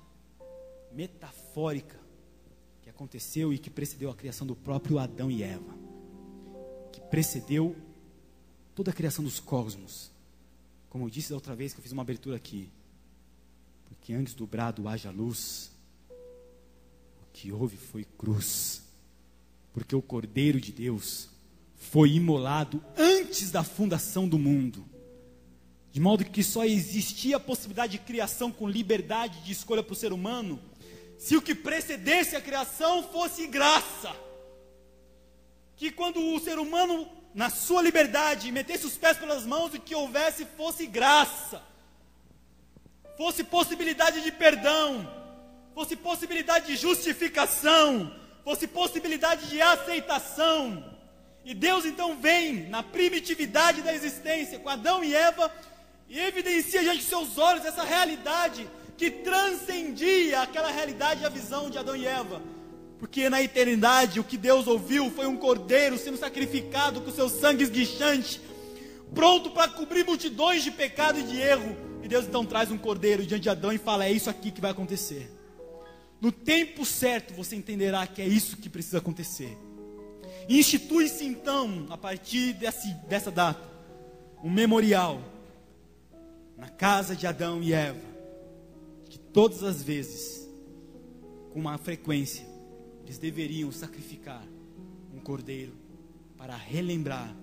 metafórica que aconteceu e que precedeu a criação do próprio Adão e Eva, que precedeu toda a criação dos cosmos. Como eu disse da outra vez que eu fiz uma abertura aqui, porque antes do brado haja luz, o que houve foi cruz, porque o Cordeiro de Deus foi imolado antes da fundação do mundo, de modo que só existia a possibilidade de criação com liberdade de escolha para o ser humano, se o que precedesse a criação fosse graça. Que quando o ser humano, na sua liberdade, metesse os pés pelas mãos, e que houvesse fosse graça, fosse possibilidade de perdão, fosse possibilidade de justificação, fosse possibilidade de aceitação. E Deus então vem na primitividade da existência com Adão e Eva e evidencia diante de seus olhos essa realidade que transcendia aquela realidade e a visão de Adão e Eva. Porque na eternidade o que Deus ouviu foi um cordeiro sendo sacrificado com seu sangue esguichante, pronto para cobrir multidões de pecado e de erro. E Deus então traz um cordeiro diante de Adão e fala: é isso aqui que vai acontecer. No tempo certo você entenderá que é isso que precisa acontecer. E institui-se então, a partir dessa data, um memorial na casa de Adão e Eva, que todas as vezes, com uma frequência, eles deveriam sacrificar um cordeiro para relembrar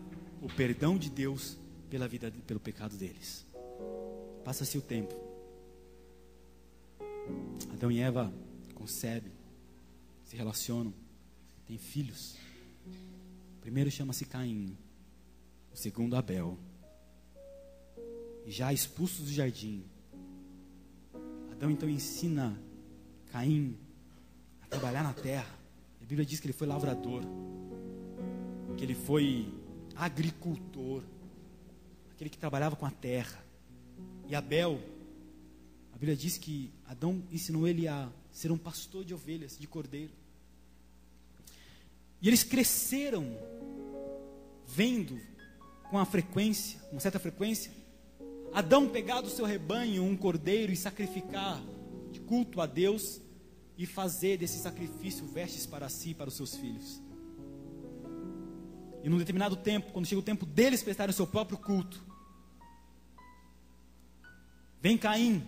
o perdão de Deus pelo pecado deles. Passa-se o tempo. Adão e Eva concebem, se relacionam, têm filhos. O primeiro chama-se Caim, o segundo Abel. E já expulsos do jardim, Adão então ensina Caim a trabalhar na terra. A Bíblia diz que ele foi lavrador, que ele foi agricultor, aquele que trabalhava com a terra. E Abel, a Bíblia diz que Adão ensinou ele a ser um pastor de ovelhas, de cordeiro. E eles cresceram vendo com uma certa frequência, Adão pegar do seu rebanho um cordeiro e sacrificar de culto a Deus e fazer desse sacrifício vestes para si e para os seus filhos. E num determinado tempo, quando chega o tempo deles prestarem o seu próprio culto, vem Caim,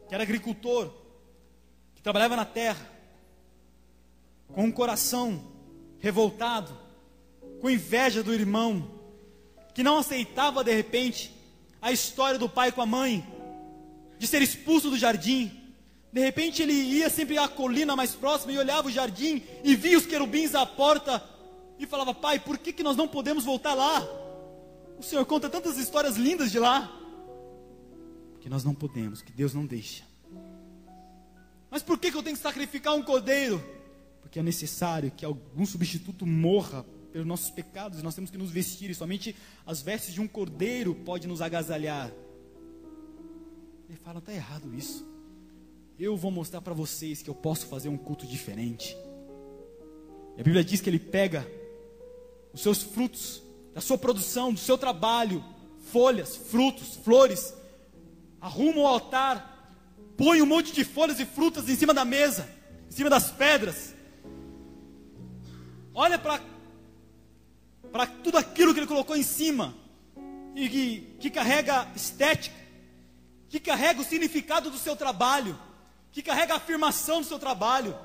que era agricultor, que trabalhava na terra, com um coração revoltado, com inveja do irmão, que não aceitava de repente a história do pai com a mãe, de ser expulso do jardim. De repente ele ia sempre à colina mais próxima e olhava o jardim e via os querubins à porta e falava: pai, por que nós não podemos voltar lá? O Senhor conta tantas histórias lindas de lá. Porque nós não podemos, que Deus não deixa. Mas por que eu tenho que sacrificar um cordeiro? Porque é necessário que algum substituto morra pelos nossos pecados, e nós temos que nos vestir, e somente as vestes de um cordeiro pode nos agasalhar. Ele fala: está errado isso. Eu vou mostrar para vocês que eu posso fazer um culto diferente. E a Bíblia diz que ele pega os seus frutos, da sua produção, do seu trabalho, folhas, frutos, flores, arruma o altar, põe um monte de folhas e frutas em cima da mesa, em cima das pedras. Olha para tudo aquilo que ele colocou em cima, e que carrega estética, que carrega o significado do seu trabalho, que carrega a afirmação do seu trabalho,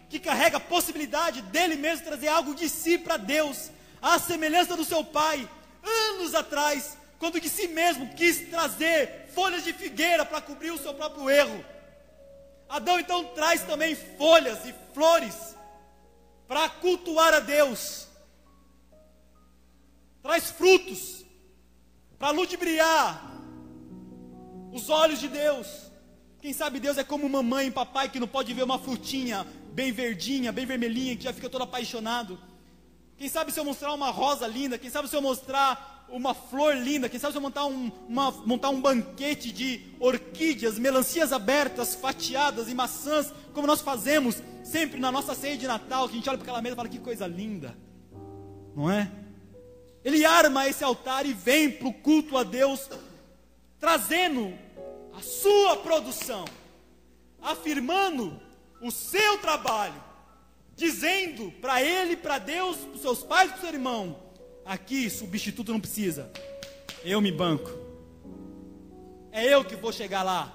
que carrega a possibilidade dele mesmo trazer algo de si para Deus, à semelhança do seu pai, anos atrás, quando de si mesmo quis trazer folhas de figueira para cobrir o seu próprio erro. Adão então traz também folhas e flores para cultuar a Deus, traz frutos para ludibriar os olhos de Deus. Quem sabe Deus é como mamãe e papai que não pode ver uma frutinha bem verdinha, bem vermelhinha, que já fica todo apaixonado. Quem sabe se eu mostrar uma rosa linda, quem sabe se eu mostrar uma flor linda, quem sabe se eu montar um banquete de orquídeas, melancias abertas, fatiadas e maçãs, como nós fazemos sempre na nossa ceia de Natal, que a gente olha para aquela mesa e fala: que coisa linda, não é? Ele arma esse altar e vem para o culto a Deus, trazendo a sua produção, afirmando o seu trabalho, dizendo para ele, para Deus, para os seus pais, para o seu irmão: aqui substituto não precisa, eu me banco, é eu que vou chegar lá,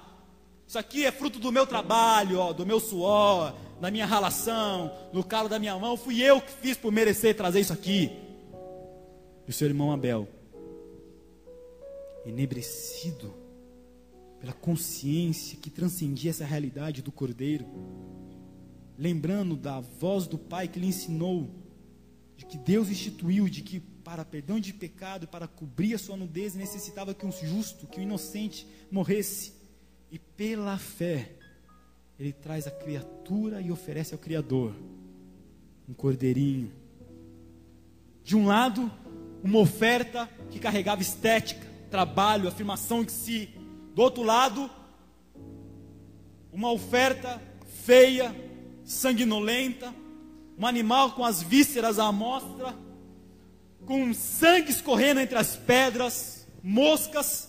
isso aqui é fruto do meu trabalho, ó, do meu suor, da minha ralação, do calo da minha mão, fui eu que fiz por merecer trazer isso aqui. E o seu irmão Abel, enebrecido pela consciência que transcendia essa realidade do cordeiro, lembrando da voz do pai que lhe ensinou, de que Deus instituiu, de que para perdão de pecado e para cobrir a sua nudez necessitava que um justo, que um inocente morresse, e pela fé ele traz a criatura e oferece ao Criador um cordeirinho. De um lado, uma oferta que carregava estética, trabalho, afirmação de si. Do outro lado, uma oferta feia, sanguinolenta, um animal com as vísceras à mostra, com sangue escorrendo entre as pedras, moscas.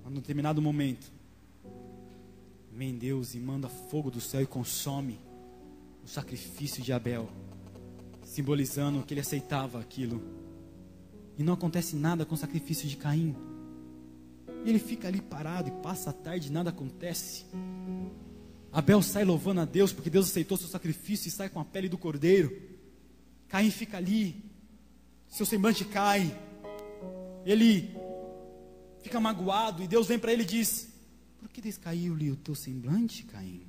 Mas num determinado momento, vem Deus e manda fogo do céu e consome o sacrifício de Abel, simbolizando que ele aceitava aquilo. E não acontece nada com o sacrifício de Caim. E ele fica ali parado e passa a tarde e nada acontece. Abel sai louvando a Deus porque Deus aceitou seu sacrifício e sai com a pele do cordeiro. Caim fica ali, seu semblante cai, ele fica magoado e Deus vem para ele e diz: por que descaiu-lhe o teu semblante, Caim?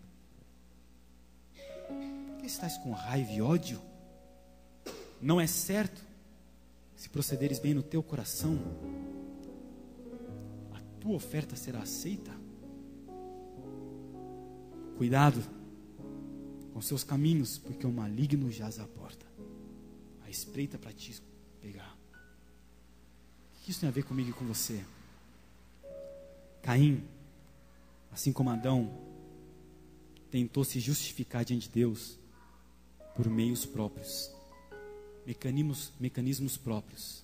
Por que estás com raiva e ódio? Não é certo, se procederes bem no teu coração, a tua oferta será aceita. Cuidado com seus caminhos, porque o maligno jaz à porta, a espreita para te pegar. O que isso tem a ver comigo e com você? Caim, assim como Adão, tentou se justificar diante de Deus por meios próprios, mecanismos próprios,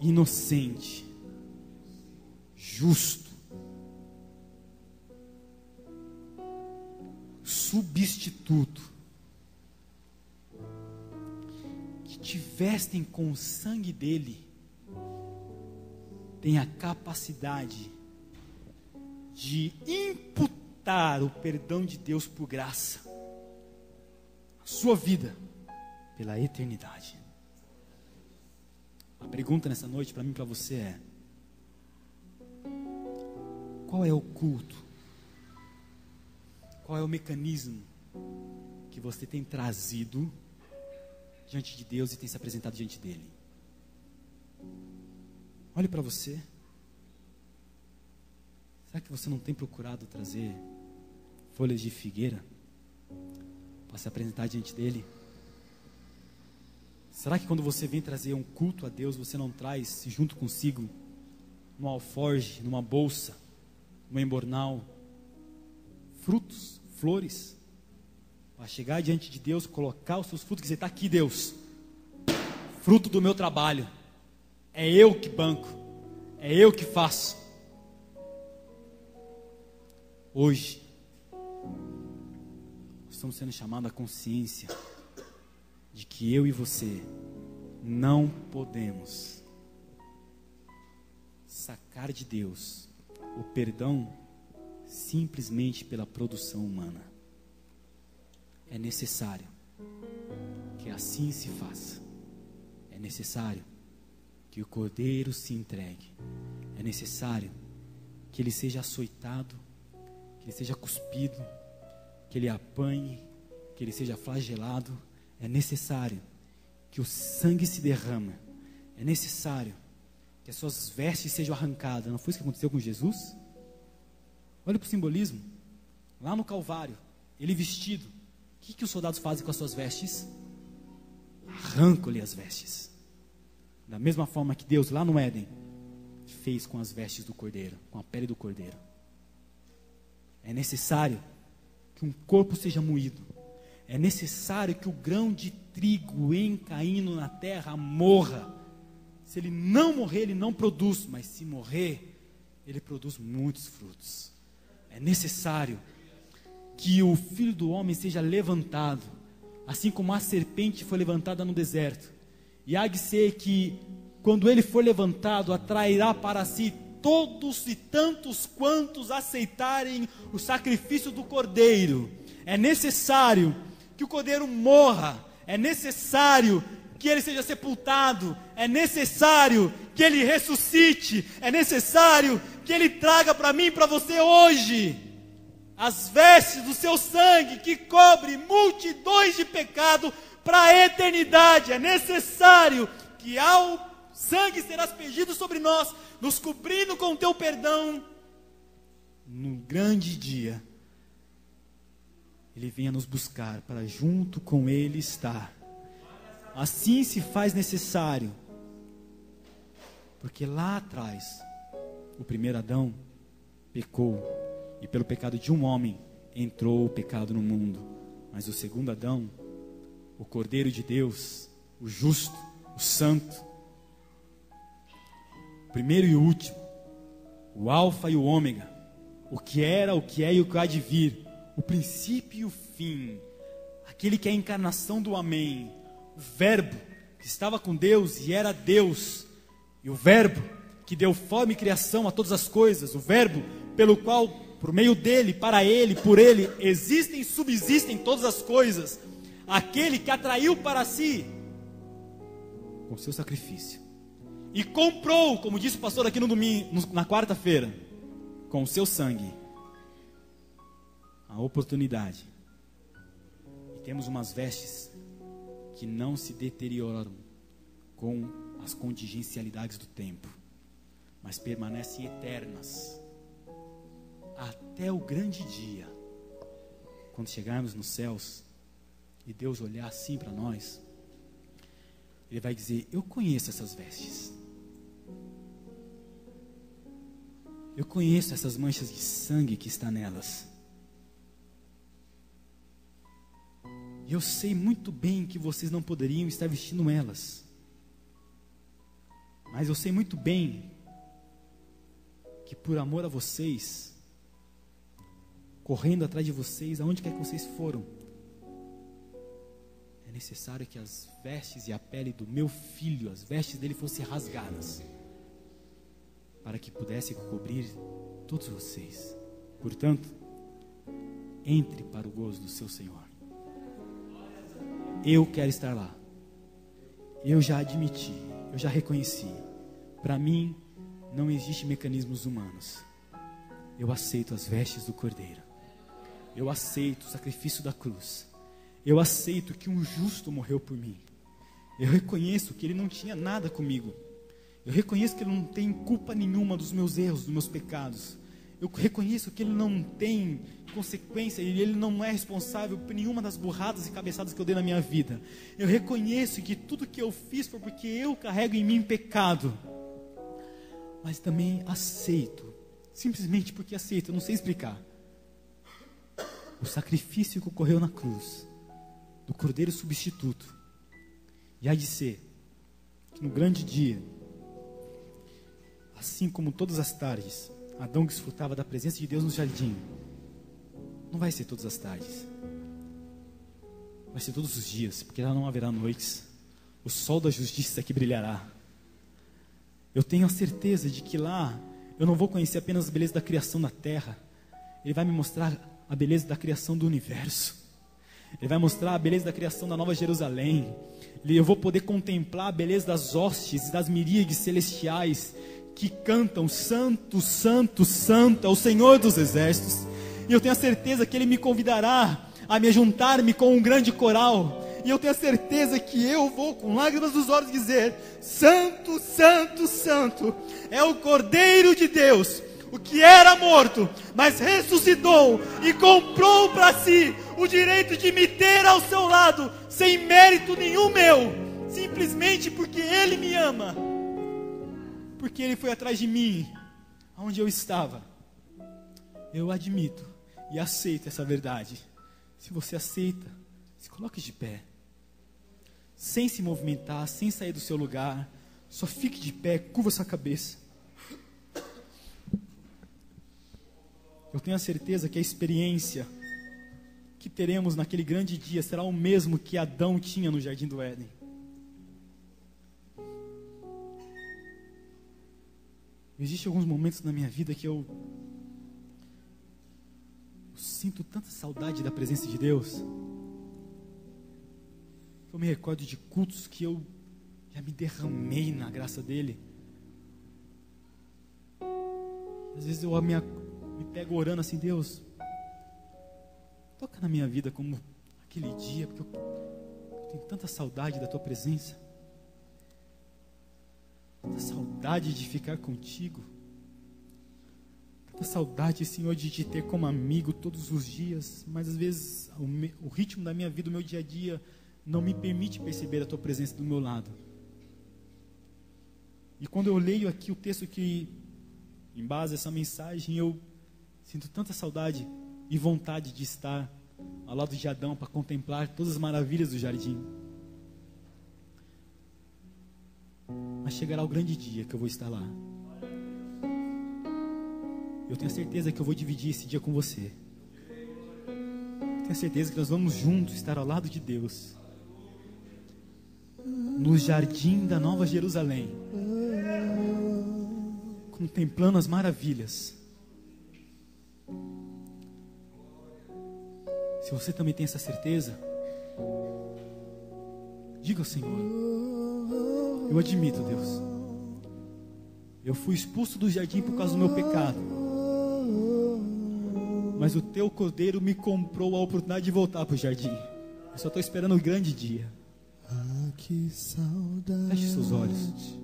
inocente, justo, substituto, que te vestem com o sangue dele, tem a capacidade de imputar o perdão de Deus por graça à sua vida pela eternidade. A pergunta nessa noite para mim e para você é: qual é o culto? Qual é o mecanismo que você tem trazido diante de Deus e tem se apresentado diante dele? Olhe para você. Será que você não tem procurado trazer folhas de figueira para se apresentar diante dele? Será que quando você vem trazer um culto a Deus, você não traz junto consigo, num alforje, numa bolsa, num embornal, frutos, flores, para chegar diante de Deus, colocar os seus frutos e dizer: está aqui, Deus, fruto do meu trabalho, é eu que banco, é eu que faço. Hoje, estamos sendo chamados à consciência de que eu e você não podemos sacar de Deus o perdão simplesmente pela produção humana. É necessário que assim se faça. É necessário que o Cordeiro se entregue. É necessário que ele seja açoitado, que ele seja cuspido, que ele apanhe, que ele seja flagelado. É necessário que o sangue se derrame. É necessário que as suas vestes sejam arrancadas. Não foi isso que aconteceu com Jesus? Olha para o simbolismo. Lá no Calvário, ele vestido. O que os soldados fazem com as suas vestes? Arrancam-lhe as vestes. Da mesma forma que Deus lá no Éden fez com as vestes do Cordeiro, com a pele do Cordeiro. É necessário que um corpo seja moído. É necessário que o grão de trigo caindo na terra morra. Se ele não morrer, ele não produz. Mas se morrer, ele produz muitos frutos. É necessário que o Filho do Homem seja levantado, assim como a serpente foi levantada no deserto. E há de ser que, quando ele for levantado, atrairá para si todos e tantos quantos aceitarem o sacrifício do Cordeiro. É necessário que o Cordeiro morra, é necessário que ele seja sepultado, é necessário que ele ressuscite, é necessário que ele traga para mim e para você hoje as vestes do seu sangue que cobre multidões de pecado para a eternidade. É necessário que ao sangue ser aspergido sobre nós, nos cobrindo com o teu perdão, no grande dia ele venha nos buscar para junto com ele estar. Assim se faz necessário, porque lá atrás o primeiro Adão pecou, e pelo pecado de um homem entrou o pecado no mundo. Mas o segundo Adão, o Cordeiro de Deus, o justo, o santo, o primeiro e o último, o alfa e o ômega, o que era, o que é e o que há de vir, o princípio e o fim, aquele que é a encarnação do Amém, o Verbo que estava com Deus e era Deus, e o Verbo que deu forma e criação a todas as coisas, o Verbo pelo qual, por meio dele, para ele, por ele, existem e subsistem todas as coisas, aquele que atraiu para si com seu sacrifício e comprou, como disse o pastor aqui no domingo, na quarta-feira, com o seu sangue, a oportunidade. E temos umas vestes que não se deterioram com as contingencialidades do tempo, mas permanecem eternas até o grande dia, quando chegarmos nos céus e Deus olhar assim para nós, ele vai dizer: eu conheço essas vestes, eu conheço essas manchas de sangue que está nelas, e eu sei muito bem que vocês não poderiam estar vestindo elas, Mas eu sei muito bem que por amor a vocês, correndo atrás de vocês, aonde quer que vocês foram, é necessário que as vestes e a pele do meu filho, as vestes dele fossem rasgadas, para que pudesse cobrir todos vocês. Portanto, entre para o gozo do seu Senhor. Eu quero estar lá. Eu já admiti, eu já reconheci. Para mim, não existe mecanismos humanos. Eu aceito as vestes do Cordeiro. Eu aceito o sacrifício da cruz. Eu aceito que um justo morreu por mim. Eu reconheço que ele não tinha nada comigo. Eu reconheço que ele não tem culpa nenhuma dos meus erros, dos meus pecados. Eu reconheço que ele não tem consequência e ele não é responsável por nenhuma das burradas e cabeçadas que eu dei na minha vida. Eu reconheço que tudo que eu fiz foi porque eu carrego em mim pecado. Mas também aceito, simplesmente porque aceito, eu não sei explicar, o sacrifício que ocorreu na cruz, do Cordeiro substituto. E há de ser que no grande dia, assim como todas as tardes, Adão desfrutava da presença de Deus no jardim, não vai ser todas as tardes, vai ser todos os dias, porque lá não haverá noites, o sol da justiça que brilhará. Eu tenho a certeza de que lá eu não vou conhecer apenas a beleza da criação da terra, ele vai me mostrar a beleza da criação do universo, ele vai mostrar a beleza da criação da Nova Jerusalém, eu vou poder contemplar a beleza das hostes e das miríades celestiais que cantam: Santo, Santo, Santo é o Senhor dos Exércitos. E eu tenho a certeza que Ele me convidará a me juntar-me com um grande coral. E eu tenho a certeza que eu vou, com lágrimas nos olhos, dizer: Santo, Santo, Santo é o Cordeiro de Deus, o que era morto, mas ressuscitou e comprou para si o direito de me ter ao seu lado, sem mérito nenhum meu, simplesmente porque Ele me ama, porque Ele foi atrás de mim, onde eu estava. Eu admito e aceito essa verdade. Se você aceita, se coloque de pé, sem se movimentar, sem sair do seu lugar, só fique de pé, curva sua cabeça. Eu tenho a certeza que a experiência que teremos naquele grande dia será o mesmo que Adão tinha no Jardim do Éden. Existem alguns momentos na minha vida que eu sinto tanta saudade da presença de Deus. Eu me recordo de cultos que eu já me derramei na graça dele. Às vezes eu me pego orando assim: Deus, toca na minha vida como aquele dia, porque eu tenho tanta saudade da tua presença, tanta saudade de ficar contigo, tanta saudade, Senhor, de te ter como amigo todos os dias. Mas às vezes o ritmo da minha vida, o meu dia a dia, não me permite perceber a tua presença do meu lado. E quando eu leio aqui o texto que embasa essa mensagem, eu sinto tanta saudade e vontade de estar ao lado de Adão para contemplar todas as maravilhas do jardim. Mas chegará o grande dia que eu vou estar lá. Eu tenho certeza que eu vou dividir esse dia com você. Tenho certeza que nós vamos juntos estar ao lado de Deus, no jardim da Nova Jerusalém, contemplando as maravilhas. Se você também tem essa certeza, diga ao Senhor: eu admito, Deus, eu fui expulso do jardim por causa do meu pecado, mas o teu Cordeiro me comprou a oportunidade de voltar para o jardim. Eu só estou esperando o grande dia. Que saudade. Feche seus olhos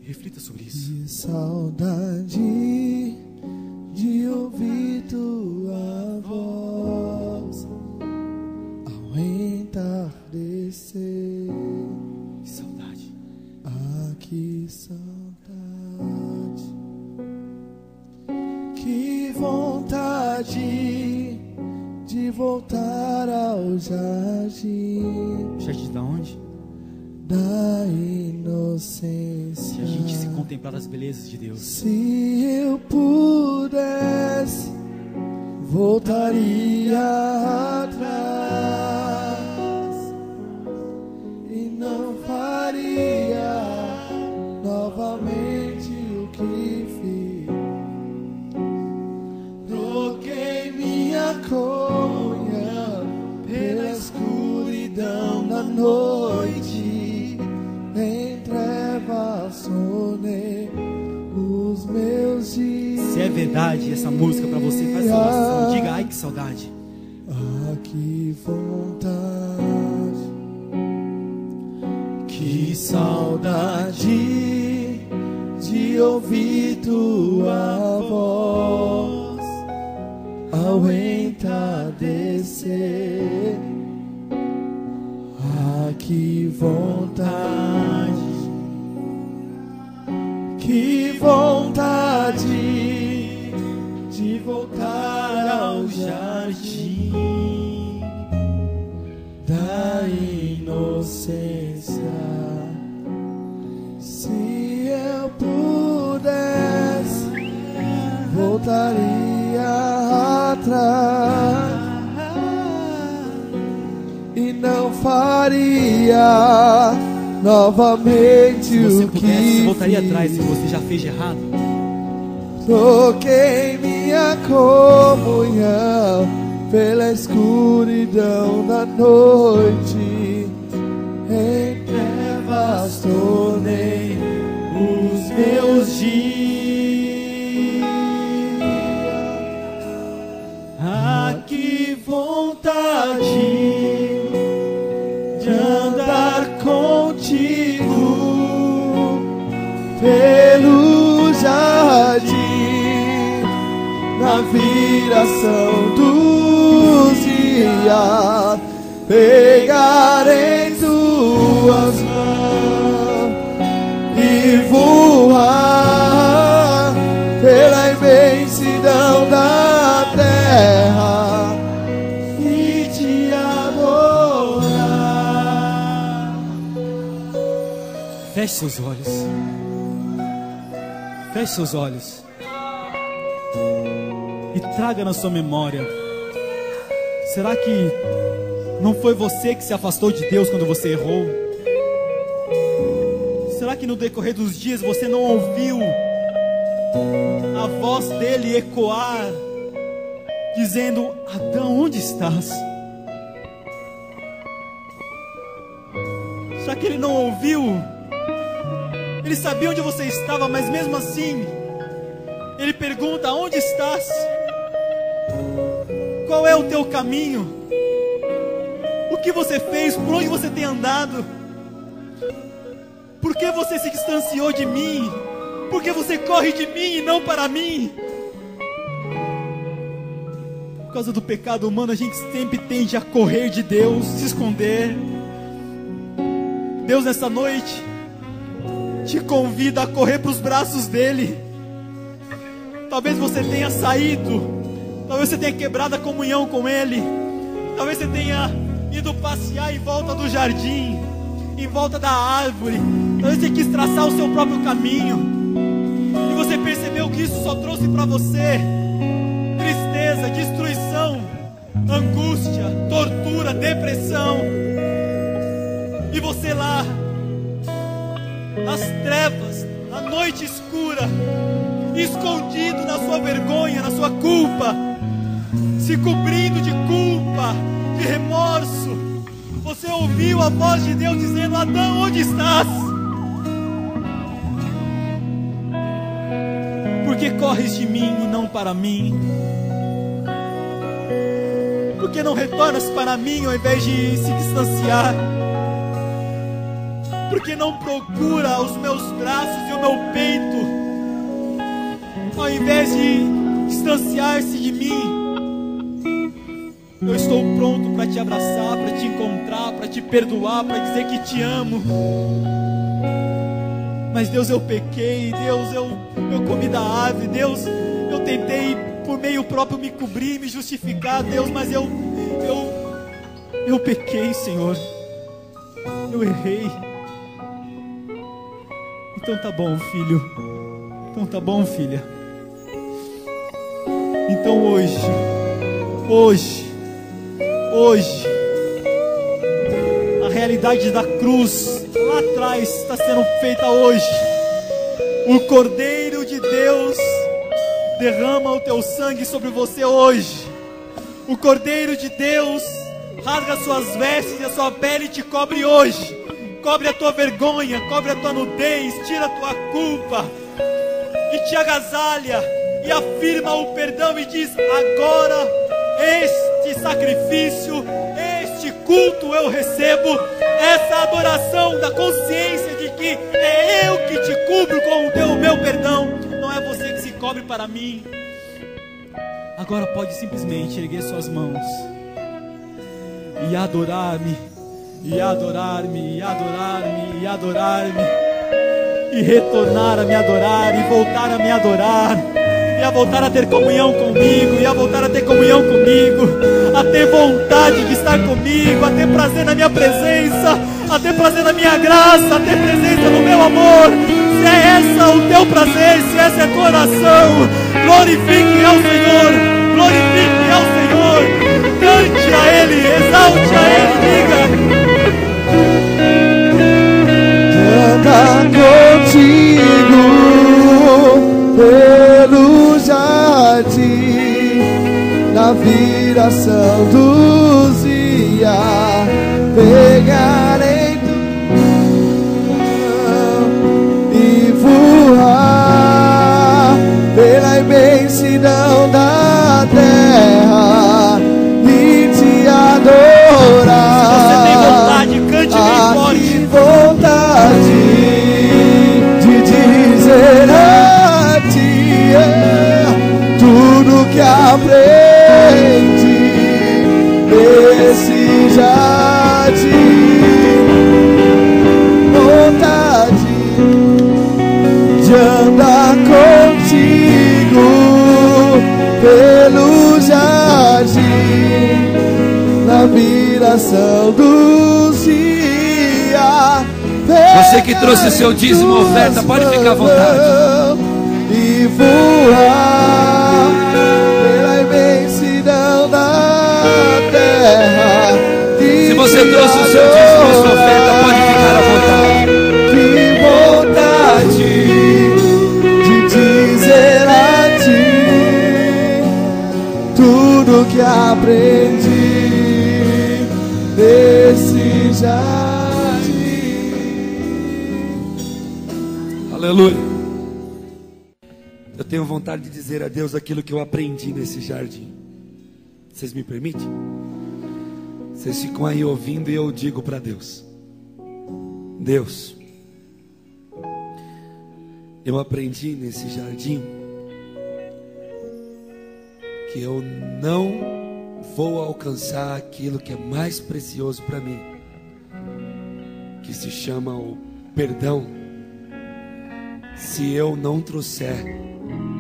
e reflita sobre isso. Que saudade de ouvir tua voz ao entardecer. Que saudade. Que saudade. Que vontade de voltar ao jardim. Jardim da onde? Da inocência. contemplar as belezas de Deus. Se eu pudesse, voltaria atrás e não faria novamente o que fiz. Troquei minha comunhão pela escuridão da noite, em trevas sonei os meus dias. Se é verdade essa música para você, faz essa oração. Diga, ai que saudade. Ah, que vontade, que saudade de ouvir tua voz ao entardecer. Ah, que vontade de voltar ao jardim da inocência. Se eu pudesse, voltaria atrás e não faria novamente Se você o pudesse, que você voltaria fiz. atrás se você já fez de errado. Troquei minha comunhão pela escuridão da noite, em trevas tornei os meus dias. Ah, que vontade de andar contigo pelo jardim, na viração dos dias, pegar em tuas mãos e voar pela imensidão da terra e te adorar. Feche seus olhos. Feche seus olhos. E traga na sua memória. Será que não foi você que se afastou de Deus quando você errou? Será que no decorrer dos dias você não ouviu a voz dele ecoar, dizendo: Adão, onde estás? Será que ele não ouviu? Ele sabia onde você estava, mas mesmo assim ele pergunta: onde estás? Qual é o teu caminho? O que você fez? Por onde você tem andado? Por que você se distanciou de mim? Por que você corre de mim e não para mim? Por causa do pecado humano, a gente sempre tende a correr de Deus, se esconder. Deus, nessa noite, te convida a correr para os braços dele. Talvez você tenha saído, talvez você tenha quebrado a comunhão com ele, talvez você tenha ido passear em volta do jardim, em volta da árvore, talvez você quis traçar o seu próprio caminho, e você percebeu que isso só trouxe para você tristeza, destruição, angústia, tortura, depressão. E você lá, nas trevas, na noite escura, escondido na sua vergonha, na sua culpa, se cobrindo de culpa, de remorso, você ouviu a voz de Deus dizendo: Adão, onde estás? Por que corres de mim e não para mim? Por que não retornas para mim ao invés de se distanciar? Por que não procura os meus braços e o meu peito, ao invés de distanciar-se de mim? Eu estou pronto para te abraçar, para te encontrar, para te perdoar, para dizer que te amo. Mas Deus, eu pequei. Deus, eu comi da ave. Deus, eu tentei por meio próprio me cobrir, me justificar. Deus, mas eu pequei, Senhor. Eu errei. Então tá bom, filho. Então tá bom, filha. Então hoje, a realidade da cruz lá atrás está sendo feita hoje. O Cordeiro de Deus derrama o teu sangue sobre você hoje. O Cordeiro de Deus rasga suas vestes e a sua pele te cobre hoje. Cobre a tua vergonha, cobre a tua nudez, tira a tua culpa e te agasalha e afirma o perdão e diz: agora este sacrifício, este culto eu recebo, essa adoração da consciência de que é eu que te cubro com o meu perdão, não é você que se cobre para mim. Agora pode simplesmente erguer suas mãos e adorar-me, e adorar-me, e adorar-me, e adorar-me, e retornar a me adorar, e voltar a me adorar, e a voltar a ter comunhão comigo, e a voltar a ter comunhão comigo, a ter vontade de estar comigo, a ter prazer na minha presença, a ter prazer na minha graça, a ter presença no meu amor. Se é essa o teu prazer, se essa é a tua oração, glorifique ao Senhor, glorifique ao Senhor, cante a Ele, exalte a Ele, diga: anda contigo pelo jardim, na viração dos dias, pegarei e voar pela imensidão da terra e te adorar. Se você tem vontade, cante bem forte. Vontade de dizer a ti tudo que aprendi nesse jardim. Vontade de andar contigo pelo jardim, na viração dos dias. Você que trouxe o seu dízimo, oferta, pode ficar à vontade. E voar pela imensidão da terra. Se você trouxe o seu dízimo, a sua oferta, pode ficar à vontade. Que vontade de dizer a ti tudo que aprendi nesse jardim. Aleluia. Eu tenho vontade de dizer a Deus aquilo que eu aprendi nesse jardim. Vocês me permitem? Vocês ficam aí ouvindo e eu digo para Deus: Deus, eu aprendi nesse jardim que eu não vou alcançar aquilo que é mais precioso para mim, que se chama o perdão, se eu não trouxer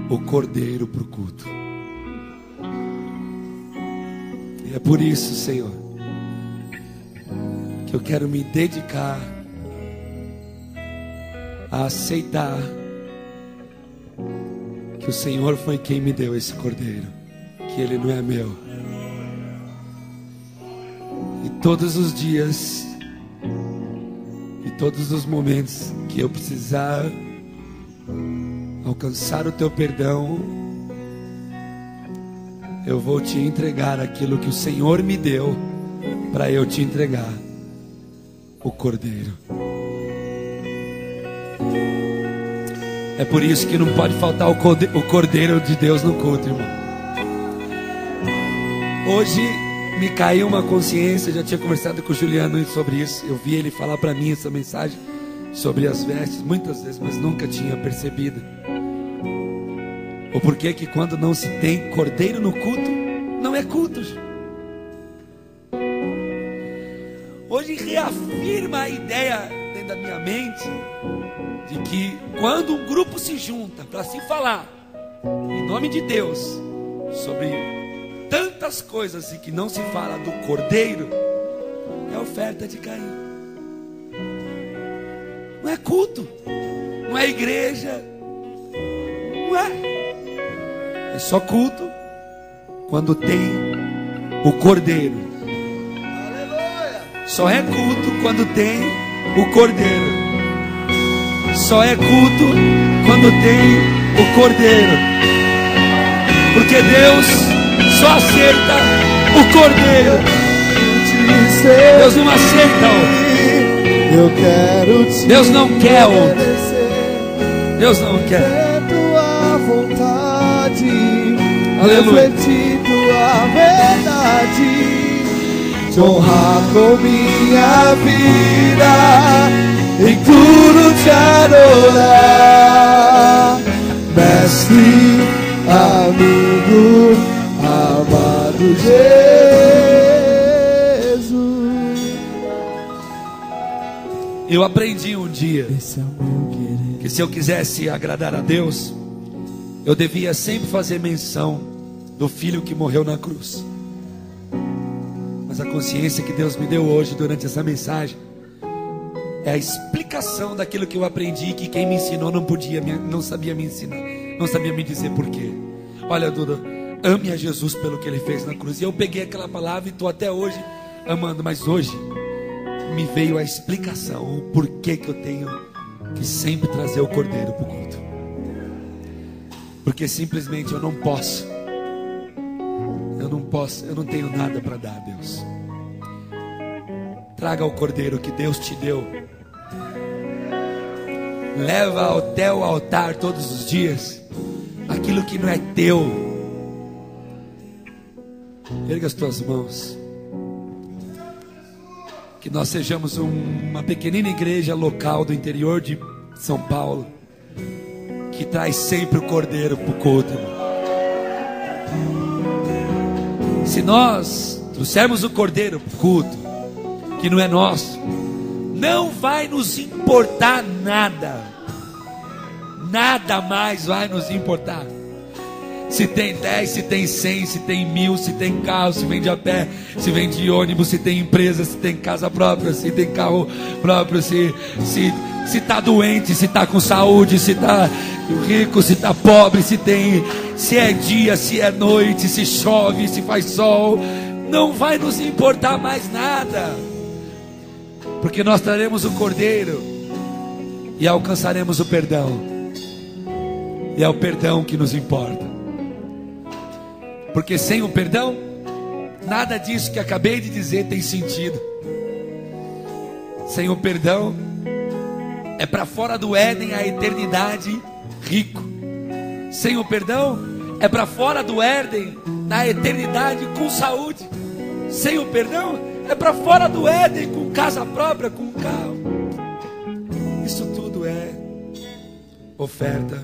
o Cordeiro para o culto. E é por isso, Senhor, que eu quero me dedicar a aceitar que o Senhor foi quem me deu esse Cordeiro, que ele não é meu. E todos os dias e todos os momentos que eu precisar alcançar o teu perdão, eu vou te entregar aquilo que o Senhor me deu para eu te entregar, o Cordeiro. É por isso que não pode faltar o Cordeiro de Deus no culto, irmão. Hoje me caiu uma consciência, já tinha conversado com o Juliano sobre isso. Eu vi ele falar para mim essa mensagem sobre as vestes muitas vezes, mas nunca tinha percebido o porquê que quando não se tem Cordeiro no culto, não é culto. Hoje reafirma a ideia dentro da minha mente de que quando um grupo se junta para se falar em nome de Deus sobre tantas coisas e que não se fala do Cordeiro, é oferta de Caim. Não é culto, não é igreja, não é. É só culto quando tem o cordeiro. Só é culto quando tem o cordeiro. Só é culto quando tem o cordeiro. Porque Deus só aceita o cordeiro. Deus não aceita o. Eu quero te Deus não quer o. obedecer. Deus não quer. É tua vontade, Aleluia. refletir tua verdade, te honrar com minha vida, em tudo te adorar, mestre, amigo, amado Jesus. Eu aprendi um dia Esse é o meu querer. que se eu quisesse agradar a Deus, eu devia sempre fazer menção do filho que morreu na cruz. Mas a consciência que Deus me deu hoje durante essa mensagem é a explicação daquilo que eu aprendi, que quem me ensinou não sabia me ensinar, não sabia me dizer porquê. Olha, Duda, ame a Jesus pelo que Ele fez na cruz. E eu peguei aquela palavra e estou até hoje amando. Mas hoje me veio a explicação, o porquê que eu tenho que sempre trazer o cordeiro para o culto. Porque simplesmente eu não posso, eu não tenho nada para dar a Deus. Traga o cordeiro que Deus te deu. Leva até o altar todos os dias aquilo que não é teu. Erga as tuas mãos. Que nós sejamos uma pequenina igreja local do interior de São Paulo, que traz sempre o cordeiro para o culto. Se nós trouxermos o cordeiro para o culto, que não é nosso, não vai nos importar nada. Nada mais vai nos importar. Se tem 10, se tem 100, se tem 1000, se tem carro, se vem de a pé, se vem de ônibus, se tem empresa, se tem casa própria, se tem carro próprio, se está doente, se está com saúde, se está rico, se está pobre, se é dia, se é noite, se chove, se faz sol, não vai nos importar mais nada, porque nós traremos o cordeiro e alcançaremos o perdão, e é o perdão que nos importa. Porque sem o perdão, nada disso que acabei de dizer tem sentido. Sem o perdão, é para fora do Éden a eternidade rico. Sem o perdão, é para fora do Éden na eternidade com saúde. Sem o perdão, é para fora do Éden com casa própria, com carro. Isso tudo é oferta